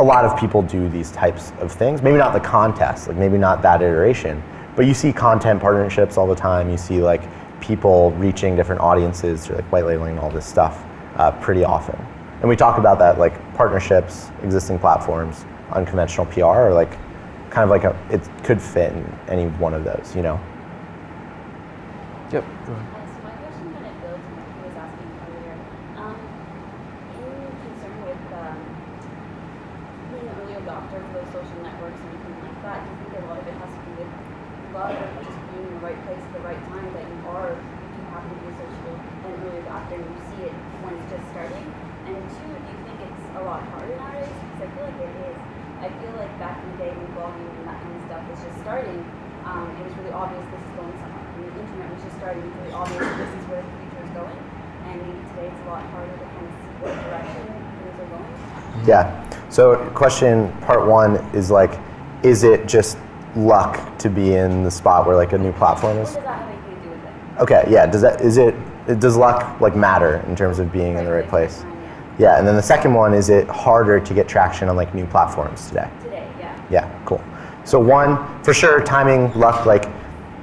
[SPEAKER 1] a lot of people do these types of things. Maybe not the contest, like maybe not that iteration, but you see content partnerships all the time. You see like people reaching different audiences through like white labeling and all this stuff pretty often. And we talk about that, like partnerships, existing platforms, unconventional PR, or like kind of like it could fit in any one of those,
[SPEAKER 3] Yep. Go ahead.
[SPEAKER 8] So my question kind of builds on what he was asking earlier. In concern with being an early adopter for those social networks and anything like that, do you think a lot of it has to do with just being in the right place at the right time, that you do happen to be a social and early adopter and you see it when it's just starting? And two, do you think it's a lot harder nowadays? Because I feel like it is. I feel like back in the day when blogging and that kind of stuff was just starting, it was really obvious this is going somewhere. And the internet was just starting, it's really obvious this is where the future is going. And maybe today it's a lot harder to kind of see what direction things are going.
[SPEAKER 1] Yeah. So question part one is like, is it just luck to be in the spot where like a new platform is?
[SPEAKER 8] What does that have anything to do with it?
[SPEAKER 1] Okay, yeah. Does luck like matter in terms of being in the right place? Yeah, and then the second one, is it harder to get traction on like new platforms today?
[SPEAKER 8] Today, yeah.
[SPEAKER 1] Yeah, cool. So one, for sure, timing, luck, like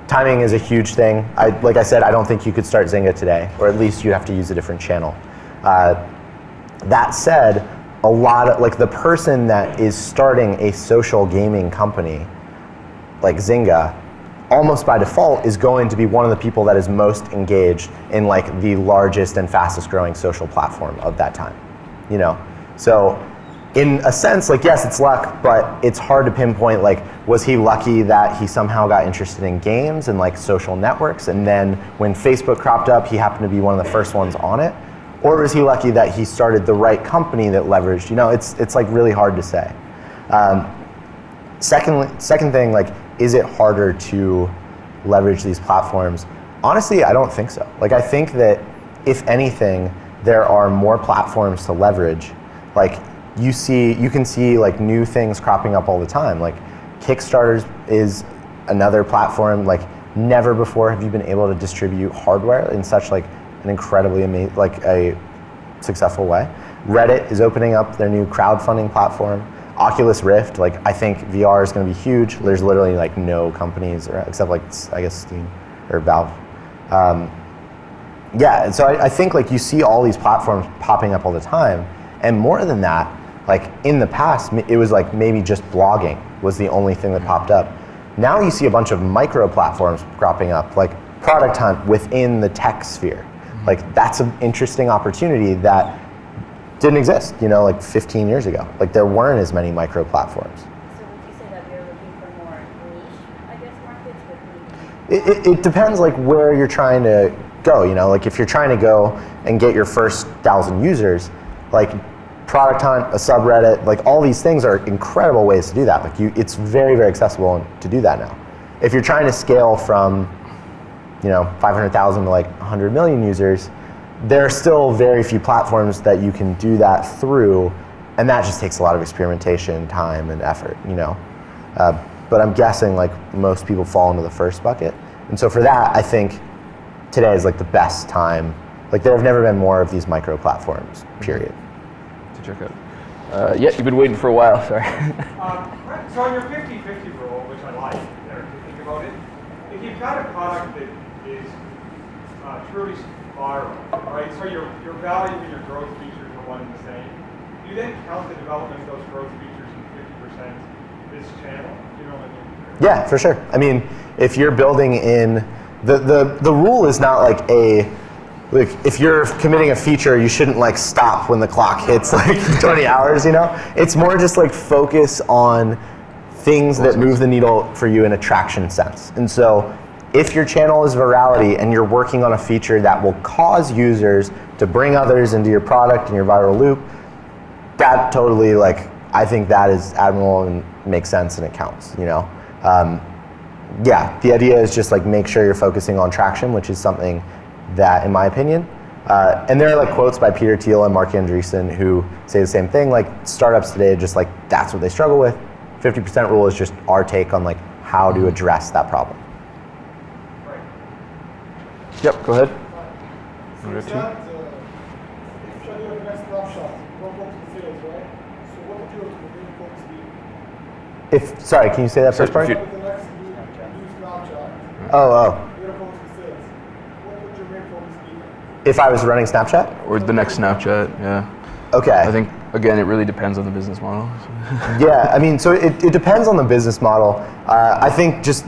[SPEAKER 1] timing is a huge thing. Like I said, I don't think you could start Zynga today, or at least you have to use a different channel. That said, a lot of, like the person that is starting a social gaming company, like Zynga, almost by default is going to be one of the people that is most engaged in like the largest and fastest growing social platform of that time.
[SPEAKER 2] So in a sense, like, yes, it's luck, but it's hard to pinpoint, like, was he lucky that he somehow got interested in games and like social networks, and then when Facebook cropped up, he happened to be one of the first ones on it? Or was he lucky that he started the right company that leveraged, you know, it's like really hard to say. Second thing, like, is it harder to leverage these platforms? Honestly, I don't think so. Like, I think that if anything, there are more platforms to leverage. Like, you can see like new things cropping up all the time. Like, Kickstarter is another platform. Like, never before have you been able to distribute hardware in such like an incredibly amazing, like a successful way. Reddit is opening up their new crowdfunding platform. Oculus Rift, like, I think VR is going to be huge. There's literally like no companies except like, I guess, Steam or Valve. Yeah, and so I think like you see all these platforms popping up all the time, and more than that, like in the past, it was like maybe just blogging was the only thing that popped up. Now you see a bunch of micro platforms cropping up, like Product Hunt within the tech sphere. Like, that's an interesting opportunity that didn't exist, you know, like 15 years ago. Like, there weren't as many micro platforms.
[SPEAKER 8] So would you say that you're looking for more niche, I guess, markets?
[SPEAKER 2] It depends like where you're trying to go, you know, like if you're trying to go and get your first 1,000 users, like Product Hunt, a subreddit, like all these things are incredible ways to do that. Like, it's very, very accessible to do that now. If you're trying to scale from, you know, 500,000 to like 100 million users, there are still very few platforms that you can do that through, and that just takes a lot of experimentation, time, and effort, you know. But I'm guessing like most people fall into the first bucket. And so for that, I think today is like the best time. Like, there have never been more of these micro platforms, period.
[SPEAKER 3] To check out. Yeah, you've been waiting for a while, sorry.
[SPEAKER 9] So on your 50-50 rule, which I like there, to think about it, if you've got a product that is truly viral, right? So your value and your growth features are one and the same. You then count the development of those growth features in 50% this channel. You know what I mean?
[SPEAKER 2] Yeah, for sure. I mean, if you're building in the rule is not like if you're committing a feature, you shouldn't like stop when the clock hits like 20 hours, you know? It's more just like focus on things that move the needle for you in a traction sense. And so if your channel is virality and you're working on a feature that will cause users to bring others into your product and your viral loop, that totally, like, I think that is admirable and makes sense and it counts, you know? Yeah, the idea is just like make sure you're focusing on traction, which is something that, in my opinion, and there are like quotes by Peter Thiel and Mark Andreessen who say the same thing, like startups today, just like that's what they struggle with. 50% rule is just our take on like how to address that problem.
[SPEAKER 3] Yep, go ahead.
[SPEAKER 10] So you said, if you do a next snapshot, don't focus on sales, right? So what would your main focus be?
[SPEAKER 2] Sorry, can you say that first part?
[SPEAKER 10] The next new snapshot,
[SPEAKER 2] Oh.
[SPEAKER 10] you're focused on sales. What would your main focus be?
[SPEAKER 2] If I was running Snapchat?
[SPEAKER 3] Or the next Snapchat, yeah.
[SPEAKER 2] Okay.
[SPEAKER 3] I think, again, it really depends on the business model.
[SPEAKER 2] Yeah, I mean, so it depends on the business model. I think just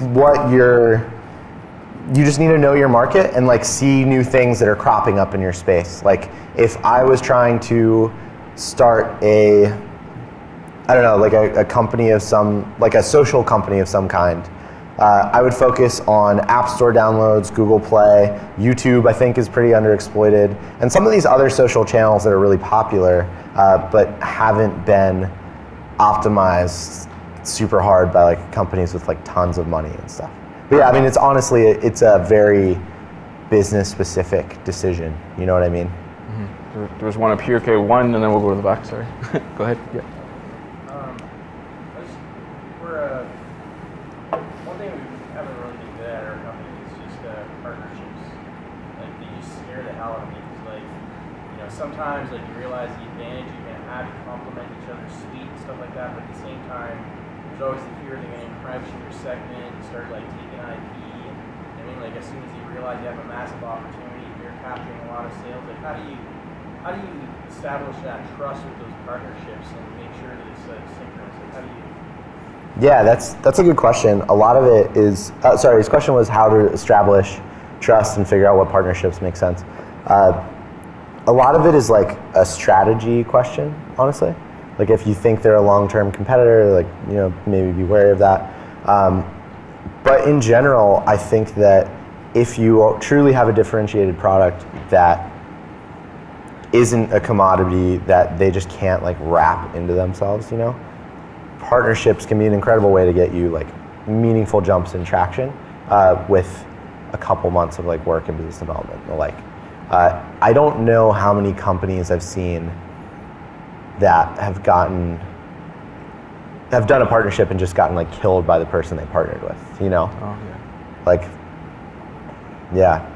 [SPEAKER 2] you just need to know your market and like see new things that are cropping up in your space. Like, if I was trying to start a company of some, like a social company of some kind, I would focus on App Store downloads, Google Play, YouTube I think is pretty underexploited, and some of these other social channels that are really popular but haven't been optimized super hard by like companies with like tons of money and stuff. But yeah, I mean, it's a very business specific decision. You know what I mean?
[SPEAKER 3] Mm-hmm. There was one up here, okay, one, and then we'll go to the back, sorry. Go ahead, yeah.
[SPEAKER 7] One thing we haven't really been good at our company is just partnerships. Like, they just scare the hell out of me. Because, like, you know, sometimes like you realize the advantage you can have, you complement each other's suite and stuff like that, but at the same time, there's always the fear they're going to encroach in your segment and start like taking IP. And I mean, like, as soon as you realize you have a massive opportunity, you're capturing a lot of sales. Like, how do you establish that trust with those partnerships and make sure that it's synchronous? Like, how do you?
[SPEAKER 2] Yeah, that's a good question. A lot of it is, his question was how to establish trust and figure out what partnerships make sense. a lot of it is like a strategy question, honestly. Like if you think they're a long-term competitor, like, you know, maybe be wary of that. But in general, I think that if you truly have a differentiated product that isn't a commodity that they just can't like wrap into themselves, you know, partnerships can be an incredible way to get you like meaningful jumps in traction with a couple months of like work and business development. Like, I don't know how many companies I've seen that have done a partnership and just gotten like killed by the person they partnered with, you know?
[SPEAKER 3] Oh, yeah.
[SPEAKER 2] Like, yeah.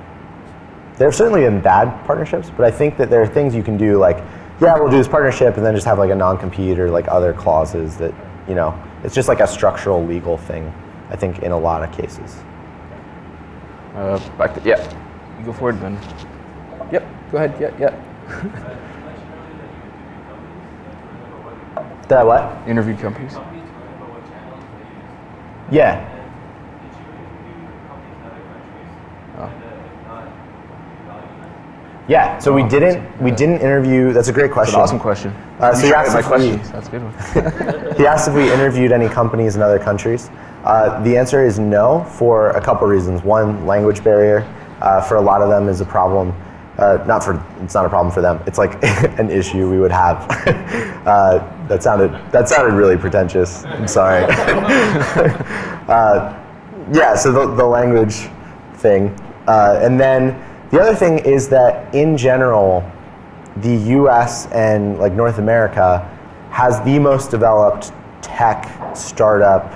[SPEAKER 2] There have certainly been bad partnerships, but I think that there are things you can do like, yeah, we'll do this partnership and then just have like a non-compete or like other clauses that, you know, it's just like a structural legal thing, I think, in a lot of cases.
[SPEAKER 3] Back to, yeah, you go forward, Ben. Yep, go ahead, yeah.
[SPEAKER 2] That what?
[SPEAKER 3] Interviewed companies.
[SPEAKER 2] Yeah.
[SPEAKER 3] Oh.
[SPEAKER 2] Yeah, so we didn't interview, that's a great question.
[SPEAKER 3] That's an awesome question.
[SPEAKER 2] So he asked
[SPEAKER 3] my
[SPEAKER 2] if
[SPEAKER 3] questions. That's a good one.
[SPEAKER 2] He asked if we interviewed any companies in other countries. The answer is no, for a couple reasons. One, language barrier for a lot of them is a problem. It's not a problem for them. It's like an issue we would have. That sounded really pretentious. I'm sorry. Yeah, so the language thing, and then the other thing is that in general, the U.S. and like North America has the most developed tech startup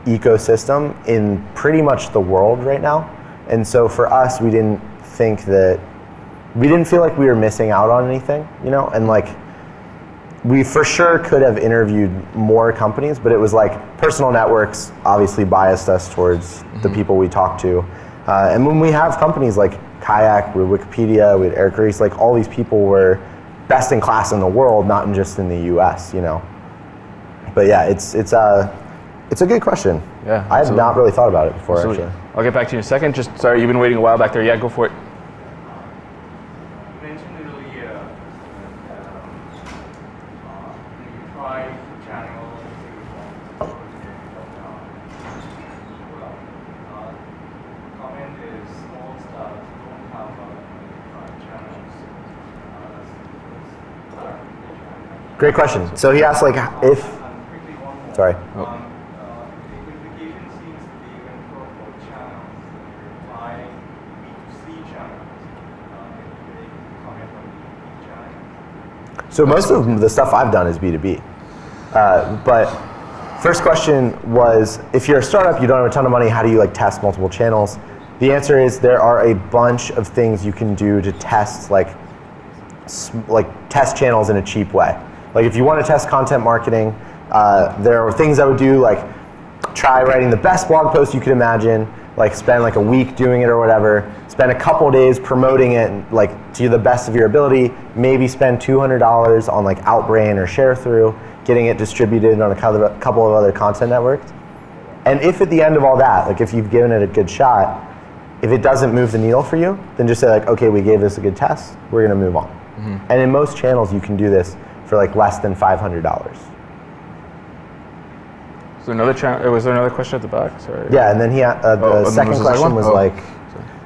[SPEAKER 2] ecosystem in pretty much the world right now. And so for us, we didn't feel like we were missing out on anything, you know? And like, we for sure could have interviewed more companies, but it was like personal networks obviously biased us towards the people we talked to. And when we have companies like Kayak, we had Wikipedia, we had Eric Ries, like all these people were best in class in the world, not just in the US, you know? But yeah, it's a good question.
[SPEAKER 3] Yeah,
[SPEAKER 2] I had not really thought about it before,
[SPEAKER 3] absolutely.
[SPEAKER 2] actually.
[SPEAKER 3] I'll get back to you in a second. Just, sorry, you've been waiting a while back there. Yeah, go for it.
[SPEAKER 11] You mentioned earlier you try channels comment is small stuff don't have channels.
[SPEAKER 2] Great question. So he asked like if, sorry.
[SPEAKER 11] The implication seems to be when you talk about channels, you're applying B2C channels. They comment on B2B channels.
[SPEAKER 2] So most of the stuff I've done is B2B. But first question was, if you're a startup, you don't have a ton of money, how do you like test multiple channels? The answer is there are a bunch of things you can do to test like test channels in a cheap way. Like if you want to test content marketing, there are things I would do, like try writing the best blog post you could imagine, like spend like a week doing it or whatever, spend a couple days promoting it like to the best of your ability, maybe spend $200 on like Outbrain or Sharethrough, getting it distributed on a couple of other content networks. And if at the end of all that, like if you've given it a good shot, if it doesn't move the needle for you, then just say like, okay, we gave this a good test, we're gonna move on. And in most channels, you can do this for like less than $500.
[SPEAKER 3] So was there another question at the back? Sorry.
[SPEAKER 2] Yeah, and then the second question was like,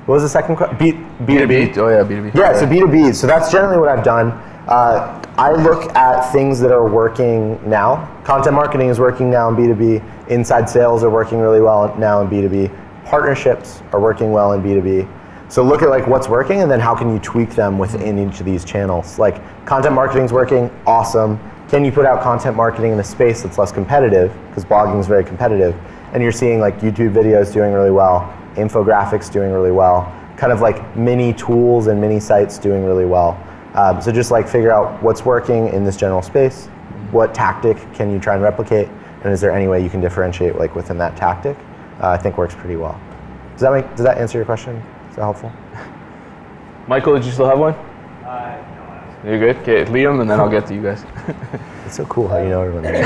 [SPEAKER 2] what was the second question? B2B.
[SPEAKER 3] Oh yeah, B2B.
[SPEAKER 2] Yeah, so B2B. So that's generally what I've done. I look at things that are working now. Content marketing is working now in B2B. Inside sales are working really well now in B2B. Partnerships are working well in B2B. So look at like what's working and then how can you tweak them within each of these channels. Like content marketing is working, awesome. Can you put out content marketing in a space that's less competitive, because blogging is very competitive, and you're seeing like YouTube videos doing really well, infographics doing really well, kind of like mini tools and mini sites doing really well. So just like figure out what's working in this general space, what tactic can you try and replicate, and is there any way you can differentiate like within that tactic? I think works pretty well. Does that answer your question? Is that helpful?
[SPEAKER 3] Michael, did you still have one?
[SPEAKER 11] No.
[SPEAKER 3] You're good? Okay, Liam, and then I'll get to you guys.
[SPEAKER 2] It's so cool how you know everyone's name.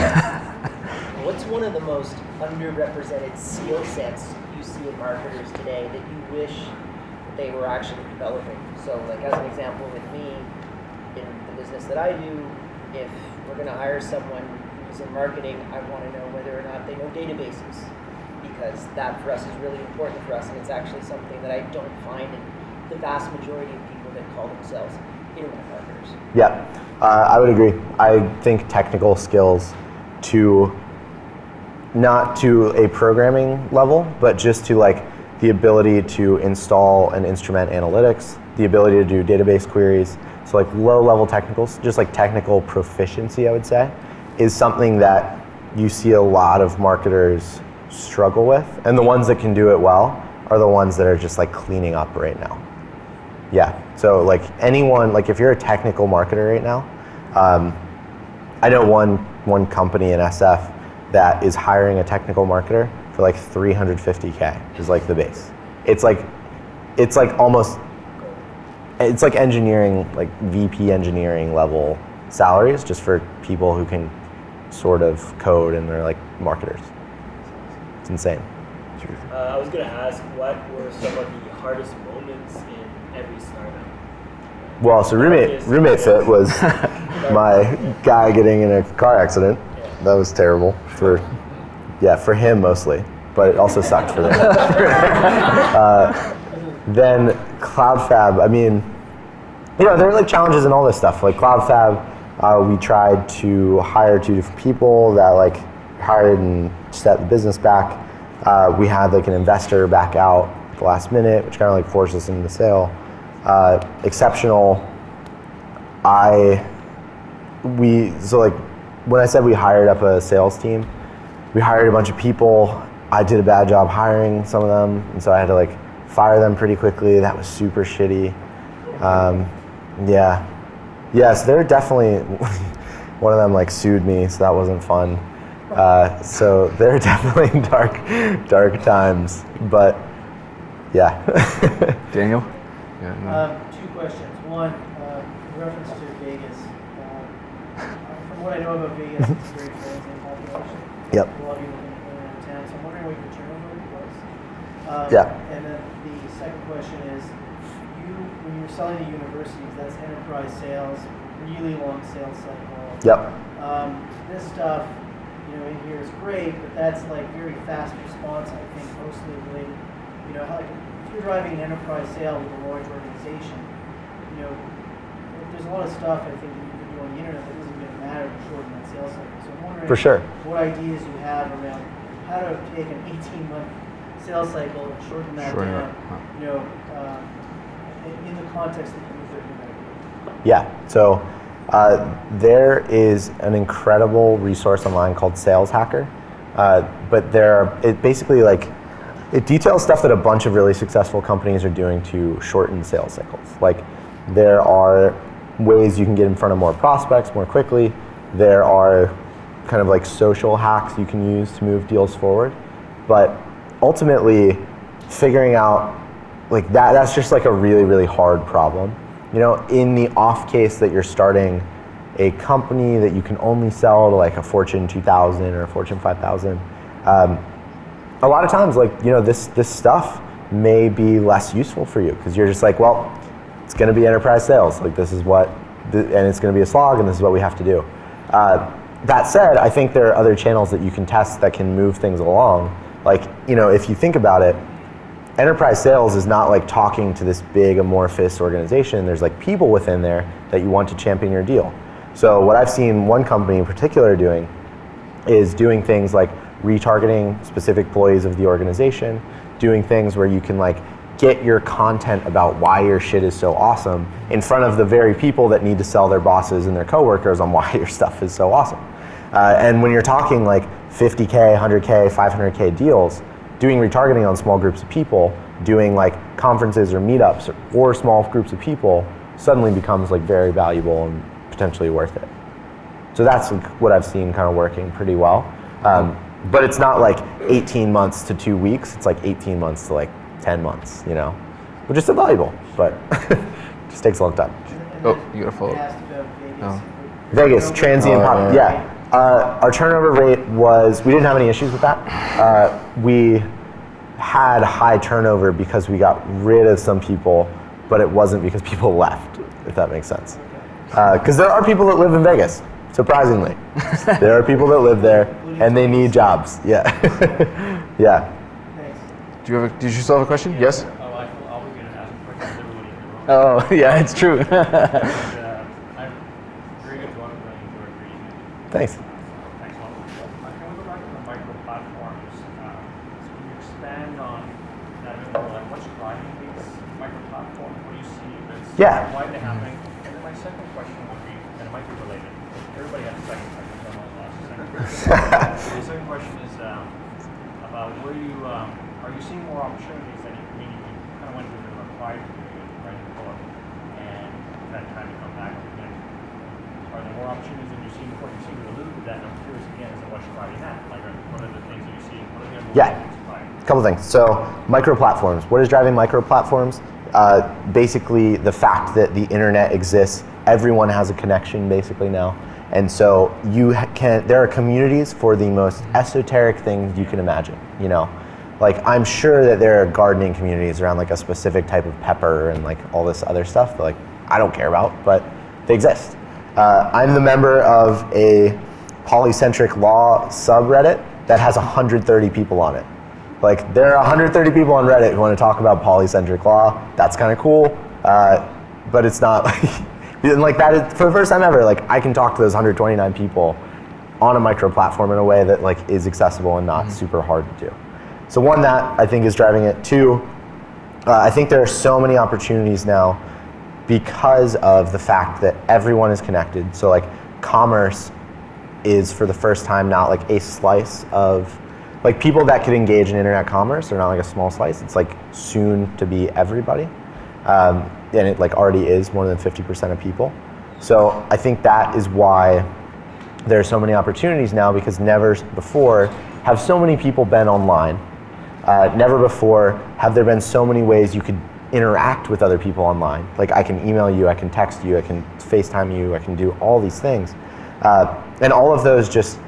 [SPEAKER 4] What's one of the most underrepresented skill sets you see in marketers today that you wish they were actually developing? So like as an example with me,
[SPEAKER 12] in the business that I do, if we're going to hire someone who's in marketing, I want to know whether or not they know databases, because that for us is really important for us, and it's actually something that I don't find in the vast majority of people that call themselves internet marketers.
[SPEAKER 2] Yeah, I would agree. I think technical skills not to a programming level, but just to like the ability to install and instrument analytics, the ability to do database queries. So like low-level technicals, just like technical proficiency, I would say, is something that you see a lot of marketers struggle with. And the ones that can do it well are the ones that are just like cleaning up right now. Yeah, so like anyone, like if you're a technical marketer right now, I know one company in SF that is hiring a technical marketer for like $350K is like the base. It's like engineering, like VP engineering level salaries just for people who can sort of code and they're like marketers. It's insane.
[SPEAKER 13] I was going to ask, what were some of the hardest moments in every startup?
[SPEAKER 2] Well, so roommate fit was my guy getting in a car accident. That was terrible for him mostly, but it also sucked for them. Then CloudFab, I mean, there are like challenges in all this stuff. Like CloudFab, we tried to hire 2 different people that like hired and set the business back. We had like an investor back out at the last minute, which kind of like forced us into the sale. Exceptional. So like when I said we hired up a sales team, we hired a bunch of people. I did a bad job hiring some of them, and so I had to like fire them pretty quickly. That was super shitty. Yes, they're definitely, one of them like sued me, so that wasn't fun. So they're definitely dark times, but yeah.
[SPEAKER 3] Daniel?
[SPEAKER 5] Two questions. One, in reference to Vegas. From what I know about Vegas, it's a very transient population.
[SPEAKER 2] Yep.
[SPEAKER 5] A lot of people in and out of town, so I'm wondering what your turnover rate was. And then the second question is, when you're selling to universities, that's enterprise sales, really long sales cycle.
[SPEAKER 2] Yep.
[SPEAKER 5] This stuff, in here is great, but that's like very fast response, I think, mostly related, like if you're driving an enterprise sale with a large organization, there's a lot of stuff I think you can do on the internet that isn't going to matter to shorten that sales cycle. So I'm wondering
[SPEAKER 2] For sure.
[SPEAKER 5] what ideas you have around how to take an 18-month sales cycle and shorten that down, in the context that you think you're going to do. Yeah,
[SPEAKER 2] so there is an incredible resource online called Sales Hacker, but it basically it details stuff that a bunch of really successful companies are doing to shorten sales cycles. Like there are ways you can get in front of more prospects more quickly. There are kind of like social hacks you can use to move deals forward, but ultimately figuring out like that's just like a really, really hard problem. In the off case that you're starting a company that you can only sell to like a Fortune 2000 or a Fortune 5000, a lot of times this stuff may be less useful for you because you're just like, well, it's going to be enterprise sales. Like this is and it's going to be a slog, and this is what we have to do. That said, I think there are other channels that you can test that can move things along. Like, if you think about it, enterprise sales is not like talking to this big amorphous organization. There's like people within there that you want to champion your deal. So what I've seen one company in particular doing is doing things like retargeting specific employees of the organization, doing things where you can like get your content about why your shit is so awesome in front of the very people that need to sell their bosses and their coworkers on why your stuff is so awesome. And when you're talking like 50K, 100K, 500K deals, doing retargeting on small groups of people, doing like conferences or meetups or small groups of people suddenly becomes like very valuable and potentially worth it. So that's what I've seen kind of working pretty well. But it's not like 18 months to 2 weeks. It's like 18 months to like 10 months, which is still valuable, but it just takes a long time.
[SPEAKER 3] Oh, you got to follow.
[SPEAKER 2] Vegas, transient pop. Yeah. Our turnover rate we didn't have any issues with that. We had high turnover because we got rid of some people, but it wasn't because people left, if that makes sense. Because there are people that live in Vegas, surprisingly. There are people that live there, and they need jobs. Yeah. Yeah.
[SPEAKER 3] Did you still have a question? Yes?
[SPEAKER 14] Oh, I was going to ask a question to everybody in the room.
[SPEAKER 3] Oh, yeah, it's true.
[SPEAKER 14] I'm very good to what I'm doing for agreement.
[SPEAKER 2] Thanks.
[SPEAKER 14] Thanks. Can we go back to the micro platforms? So can you expand on that a bit more? Like what's driving these micro platforms? What do you see that's why they're happening? And then my second question would be, and it might be related. Everybody has a second question, so I'll ask the second question. The second question is about where you are you seeing more opportunities that you kind of went through a quiet period right before and you've had time to come back again? Are there more opportunities than you've seen before? You seem to allude to that, and I'm curious again as to what's driving that. Like, what are the things that you see? What are the other things you find?
[SPEAKER 2] A couple things. So, micro platforms. What is driving micro platforms? Basically, the fact that the internet exists. Everyone has a connection basically now. And so there are communities for the most esoteric things you can imagine, you know. Like, I'm sure that there are gardening communities around like a specific type of pepper and like all this other stuff that like I don't care about, but they exist. I'm the member of a polycentric law subreddit that has 130 people on it. Like, there are 130 people on Reddit who want to talk about polycentric law. That's kind of cool, but it's not like that is, for the first time ever, like I can talk to those 129 people on a micro platform in a way that like is accessible and not super hard to do. So one, that I think is driving it. Two, I think there are so many opportunities now because of the fact that everyone is connected. So like commerce is for the first time not like a slice of, like people that could engage in internet commerce are not like a small slice. It's like soon to be everybody. And it like already is more than 50% of people. So I think that is why there are so many opportunities now, because never before have so many people been online. Never before have there been so many ways you could interact with other people online. Like I can email you, I can text you, I can FaceTime you, I can do all these things. And all of those just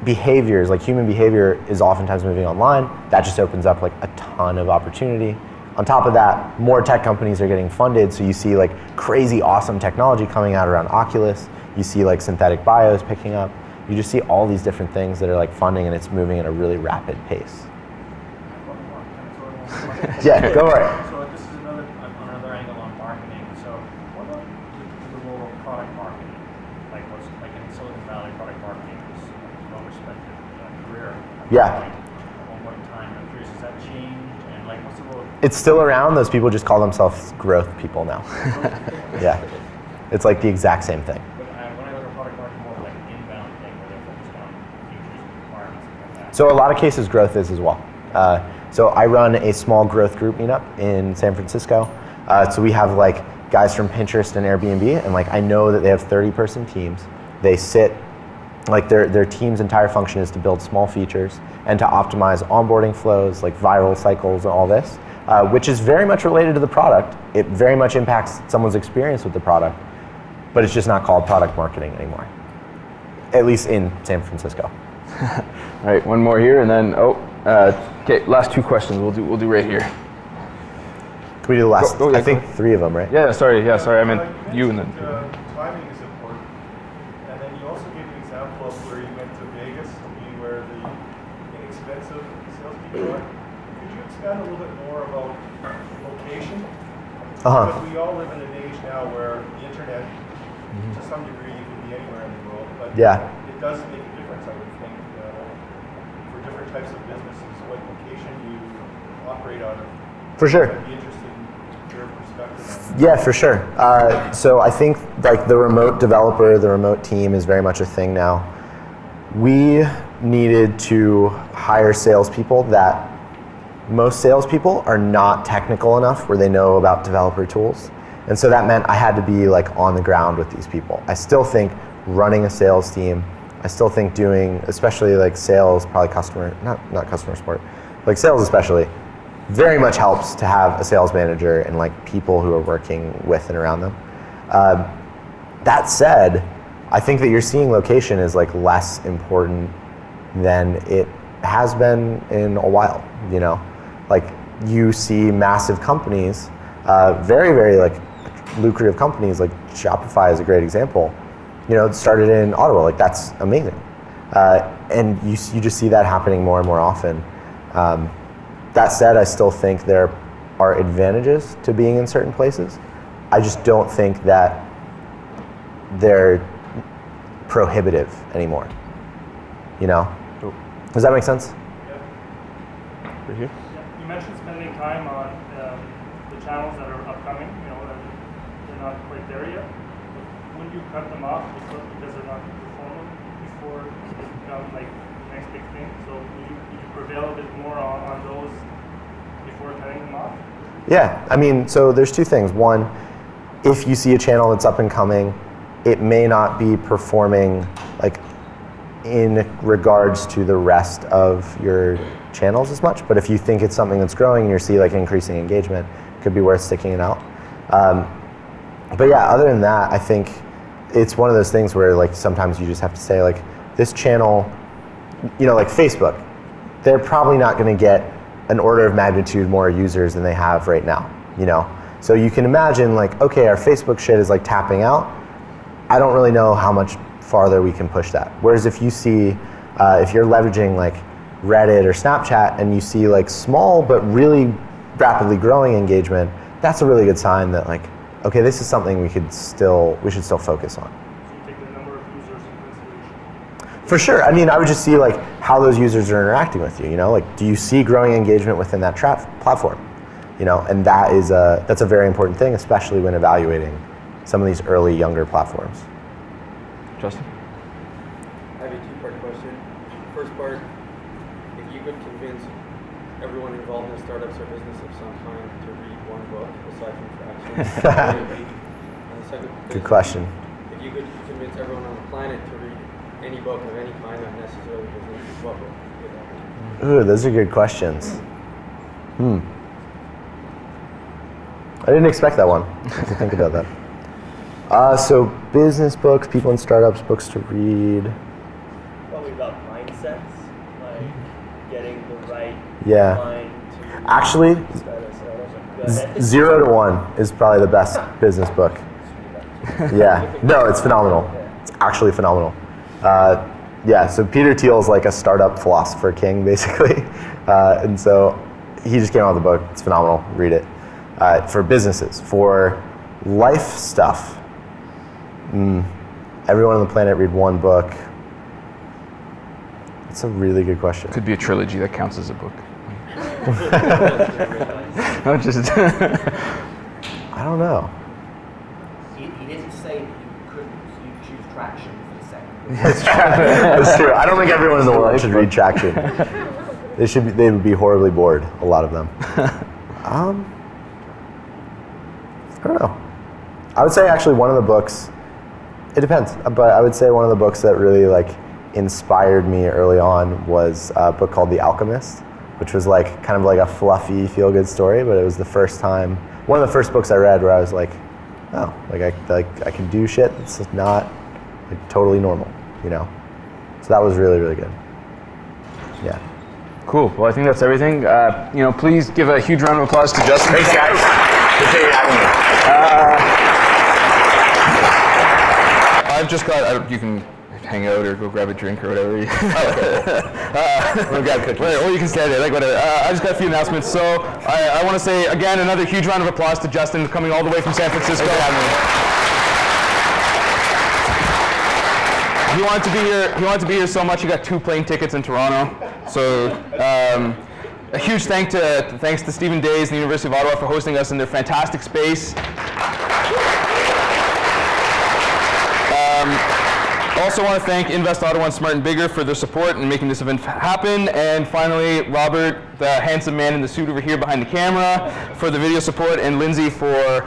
[SPEAKER 2] behaviors, like human behavior is oftentimes moving online. That just opens up like a ton of opportunity. On top of that, more tech companies are getting funded, so you see like crazy awesome technology coming out around Oculus. You see like synthetic bios picking up. You just see all these different things that are like funding, and it's moving at a really rapid pace. Yeah, go for it.
[SPEAKER 14] So this is another angle on marketing. So what about the role of product marketing? Like what's like in Silicon Valley, product marketing is a well-respected career.
[SPEAKER 2] Yeah.
[SPEAKER 14] At one point in time, I'm curious, has that changed? And like, what's the role?
[SPEAKER 2] It's still around. Those people just call themselves growth people now. Yeah, it's like the exact same thing.
[SPEAKER 14] But when I look at product marketing, more like an inbound thing where they're focused on features and requirements and like that.
[SPEAKER 2] So a lot of cases, growth is as well. So I run a small growth group meetup in San Francisco. So we have like guys from Pinterest and Airbnb, and like I know that they have 30-person teams. They sit, like their team's entire function is to build small features and to optimize onboarding flows, like viral cycles and all this, which is very much related to the product. It very much impacts someone's experience with the product, but it's just not called product marketing anymore, at least in San Francisco.
[SPEAKER 3] All right, one more here, and then okay, last two questions. We'll do right here.
[SPEAKER 2] Can we do the last? I think 3 of them, right?
[SPEAKER 3] Yeah, sorry. I meant you and then.
[SPEAKER 11] Timing is important, and then you also gave an example of where you went to Vegas to be where the inexpensive salespeople are. Could you expand a little bit more about location? Because we all live in an age now where the internet, to some degree, you can be anywhere in the world, but it does make a difference, I would think, for different types of businesses, what location you operate out of.
[SPEAKER 2] For sure.
[SPEAKER 11] I'd be interested in your perspective on that.
[SPEAKER 2] Yeah, for sure. So I think like the remote developer, the remote team is very much a thing now. We needed to hire salespeople that most salespeople are not technical enough where they know about developer tools. And so that meant I had to be like on the ground with these people. I still think running a sales team, I still think doing, especially like sales, probably customer, not customer support, like sales especially, very much helps to have a sales manager and like people who are working with and around them. That said, I think that you're seeing location is like less important than it has been in a while, you know? Like you see massive companies, very, very like lucrative companies, like Shopify is a great example. You know, it started in Ottawa. Like that's amazing, and you just see that happening more and more often. That said, I still think there are advantages to being in certain places. I just don't think that they're prohibitive anymore. You know? Does that make sense?
[SPEAKER 14] Yeah. Right here. Yeah. You mentioned spending time on the channels that are upcoming. You know, that they're not quite there yet. But when you cut them off because they're not performing before they become like the next big thing? So you prevail a bit more on those before cutting them off?
[SPEAKER 2] Yeah, I mean, so there's two things. One, if you see a channel that's up and coming, it may not be performing like in regards to the rest of your channels as much, but if you think it's something that's growing and you see like increasing engagement, it could be worth sticking it out. But yeah, other than that, I think it's one of those things where like sometimes you just have to say like, this channel, you know, like Facebook, they're probably not going to get an order of magnitude more users than they have right now, you know? So you can imagine like, okay, our Facebook shit is like tapping out. I don't really know how much farther we can push that. Whereas if you see, if you're leveraging like Reddit or Snapchat and you see like small but really rapidly growing engagement, that's a really good sign that like, okay, this is something we should still focus on.
[SPEAKER 14] So you take the number of users in consideration?
[SPEAKER 2] For sure. I mean, I would just see like how those users are interacting with you. You know, like do you see growing engagement within that platform? You know, and that's a very important thing, especially when evaluating some of these early younger platforms.
[SPEAKER 3] Justin?
[SPEAKER 15] I have a two-part question. First part, if you could convince everyone involved in startups or business of some kind to read one book aside from fractions, and the second,
[SPEAKER 2] good question.
[SPEAKER 15] If you could convince everyone on the planet to read any book of any kind, not necessarily business, what book would that be?
[SPEAKER 2] Ooh, those are good questions. I didn't expect that one. I have to think about that. So business books, people in startups, books to read.
[SPEAKER 13] Probably about mindsets, like getting the right mind to...
[SPEAKER 2] Actually, 0 to 1 is probably the best business book. Yeah, no, it's phenomenal. It's actually phenomenal. Yeah, so Peter Thiel's like a startup philosopher king, basically. And so he just came out with a book. It's phenomenal. Read it. For businesses. For life stuff, everyone on the planet read one book. It's a really good question.
[SPEAKER 3] Could be a trilogy that counts as a book. No, just
[SPEAKER 2] I don't know.
[SPEAKER 4] He didn't say that you couldn't. You choose Traction for the second.
[SPEAKER 2] That's true. I don't think everyone in the world should read Traction. They would be horribly bored, a lot of them. I don't know. I would say actually one of the books, it depends, but I would say one of the books that really like inspired me early on was a book called The Alchemist, which was like kind of like a fluffy feel-good story, but it was the first time, one of the first books I read where I was like, oh, I can do shit that's not like totally normal, you know? So that was really, really good. Yeah.
[SPEAKER 3] Cool. Well, I think that's everything. You know, please give a huge round of applause to Justin.
[SPEAKER 2] Thanks, guys. Appreciate you having me.
[SPEAKER 3] I've just got, you can hang out or go grab a drink or whatever.
[SPEAKER 2] We'll grab cookies.
[SPEAKER 3] Or you can stand there, like whatever. I just got a few announcements. So I want to say, again, another huge round of applause to Justin coming all the way from San Francisco. He wanted to be here so much, he got 2 plane tickets in Toronto. So a huge thanks to Stephen Days and the University of Ottawa for hosting us in their fantastic space. Also want to thank Invest Ottawa and Smart and Bigger for their support in making this event happen. And finally, Robert, the handsome man in the suit over here behind the camera, for the video support, and Lindsay for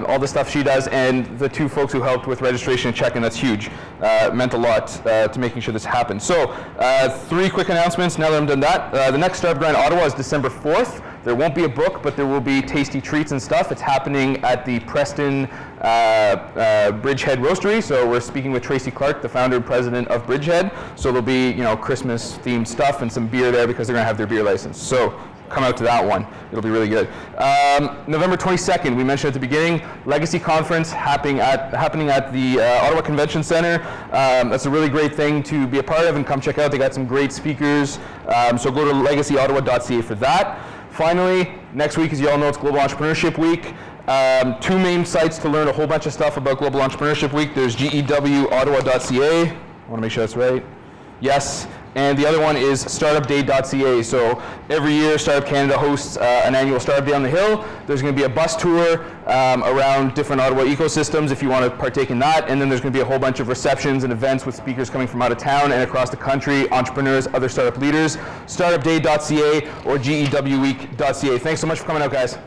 [SPEAKER 3] all the stuff she does, and the 2 folks who helped with registration and check-in. That's huge. Meant a lot to making sure this happened. So 3 quick announcements now that I'm done that. The next Startup Grind Ottawa is December 4th. There won't be a book, but there will be tasty treats and stuff. It's happening at the Preston Bridgehead Roastery. So we're speaking with Tracy Clark, the founder and president of Bridgehead. So there'll be, you know, Christmas themed stuff and some beer there because they're gonna have their beer license. So come out to that one. It'll be really good. November 22nd, we mentioned at the beginning, Legacy Conference happening at the Ottawa Convention Center. That's a really great thing to be a part of and come check out. They got some great speakers. So go to legacyottawa.ca for that. Finally, next week, as you all know, it's Global Entrepreneurship Week. 2 main sites to learn a whole bunch of stuff about Global Entrepreneurship Week. There's gewottawa.ca. I want to make sure that's right. Yes. And the other one is startupday.ca. So every year, Startup Canada hosts an annual Startup Day on the Hill. There's going to be a bus tour around different Ottawa ecosystems if you want to partake in that. And then there's going to be a whole bunch of receptions and events with speakers coming from out of town and across the country, entrepreneurs, other startup leaders. Startupday.ca or gewweek.ca. Thanks so much for coming out, guys.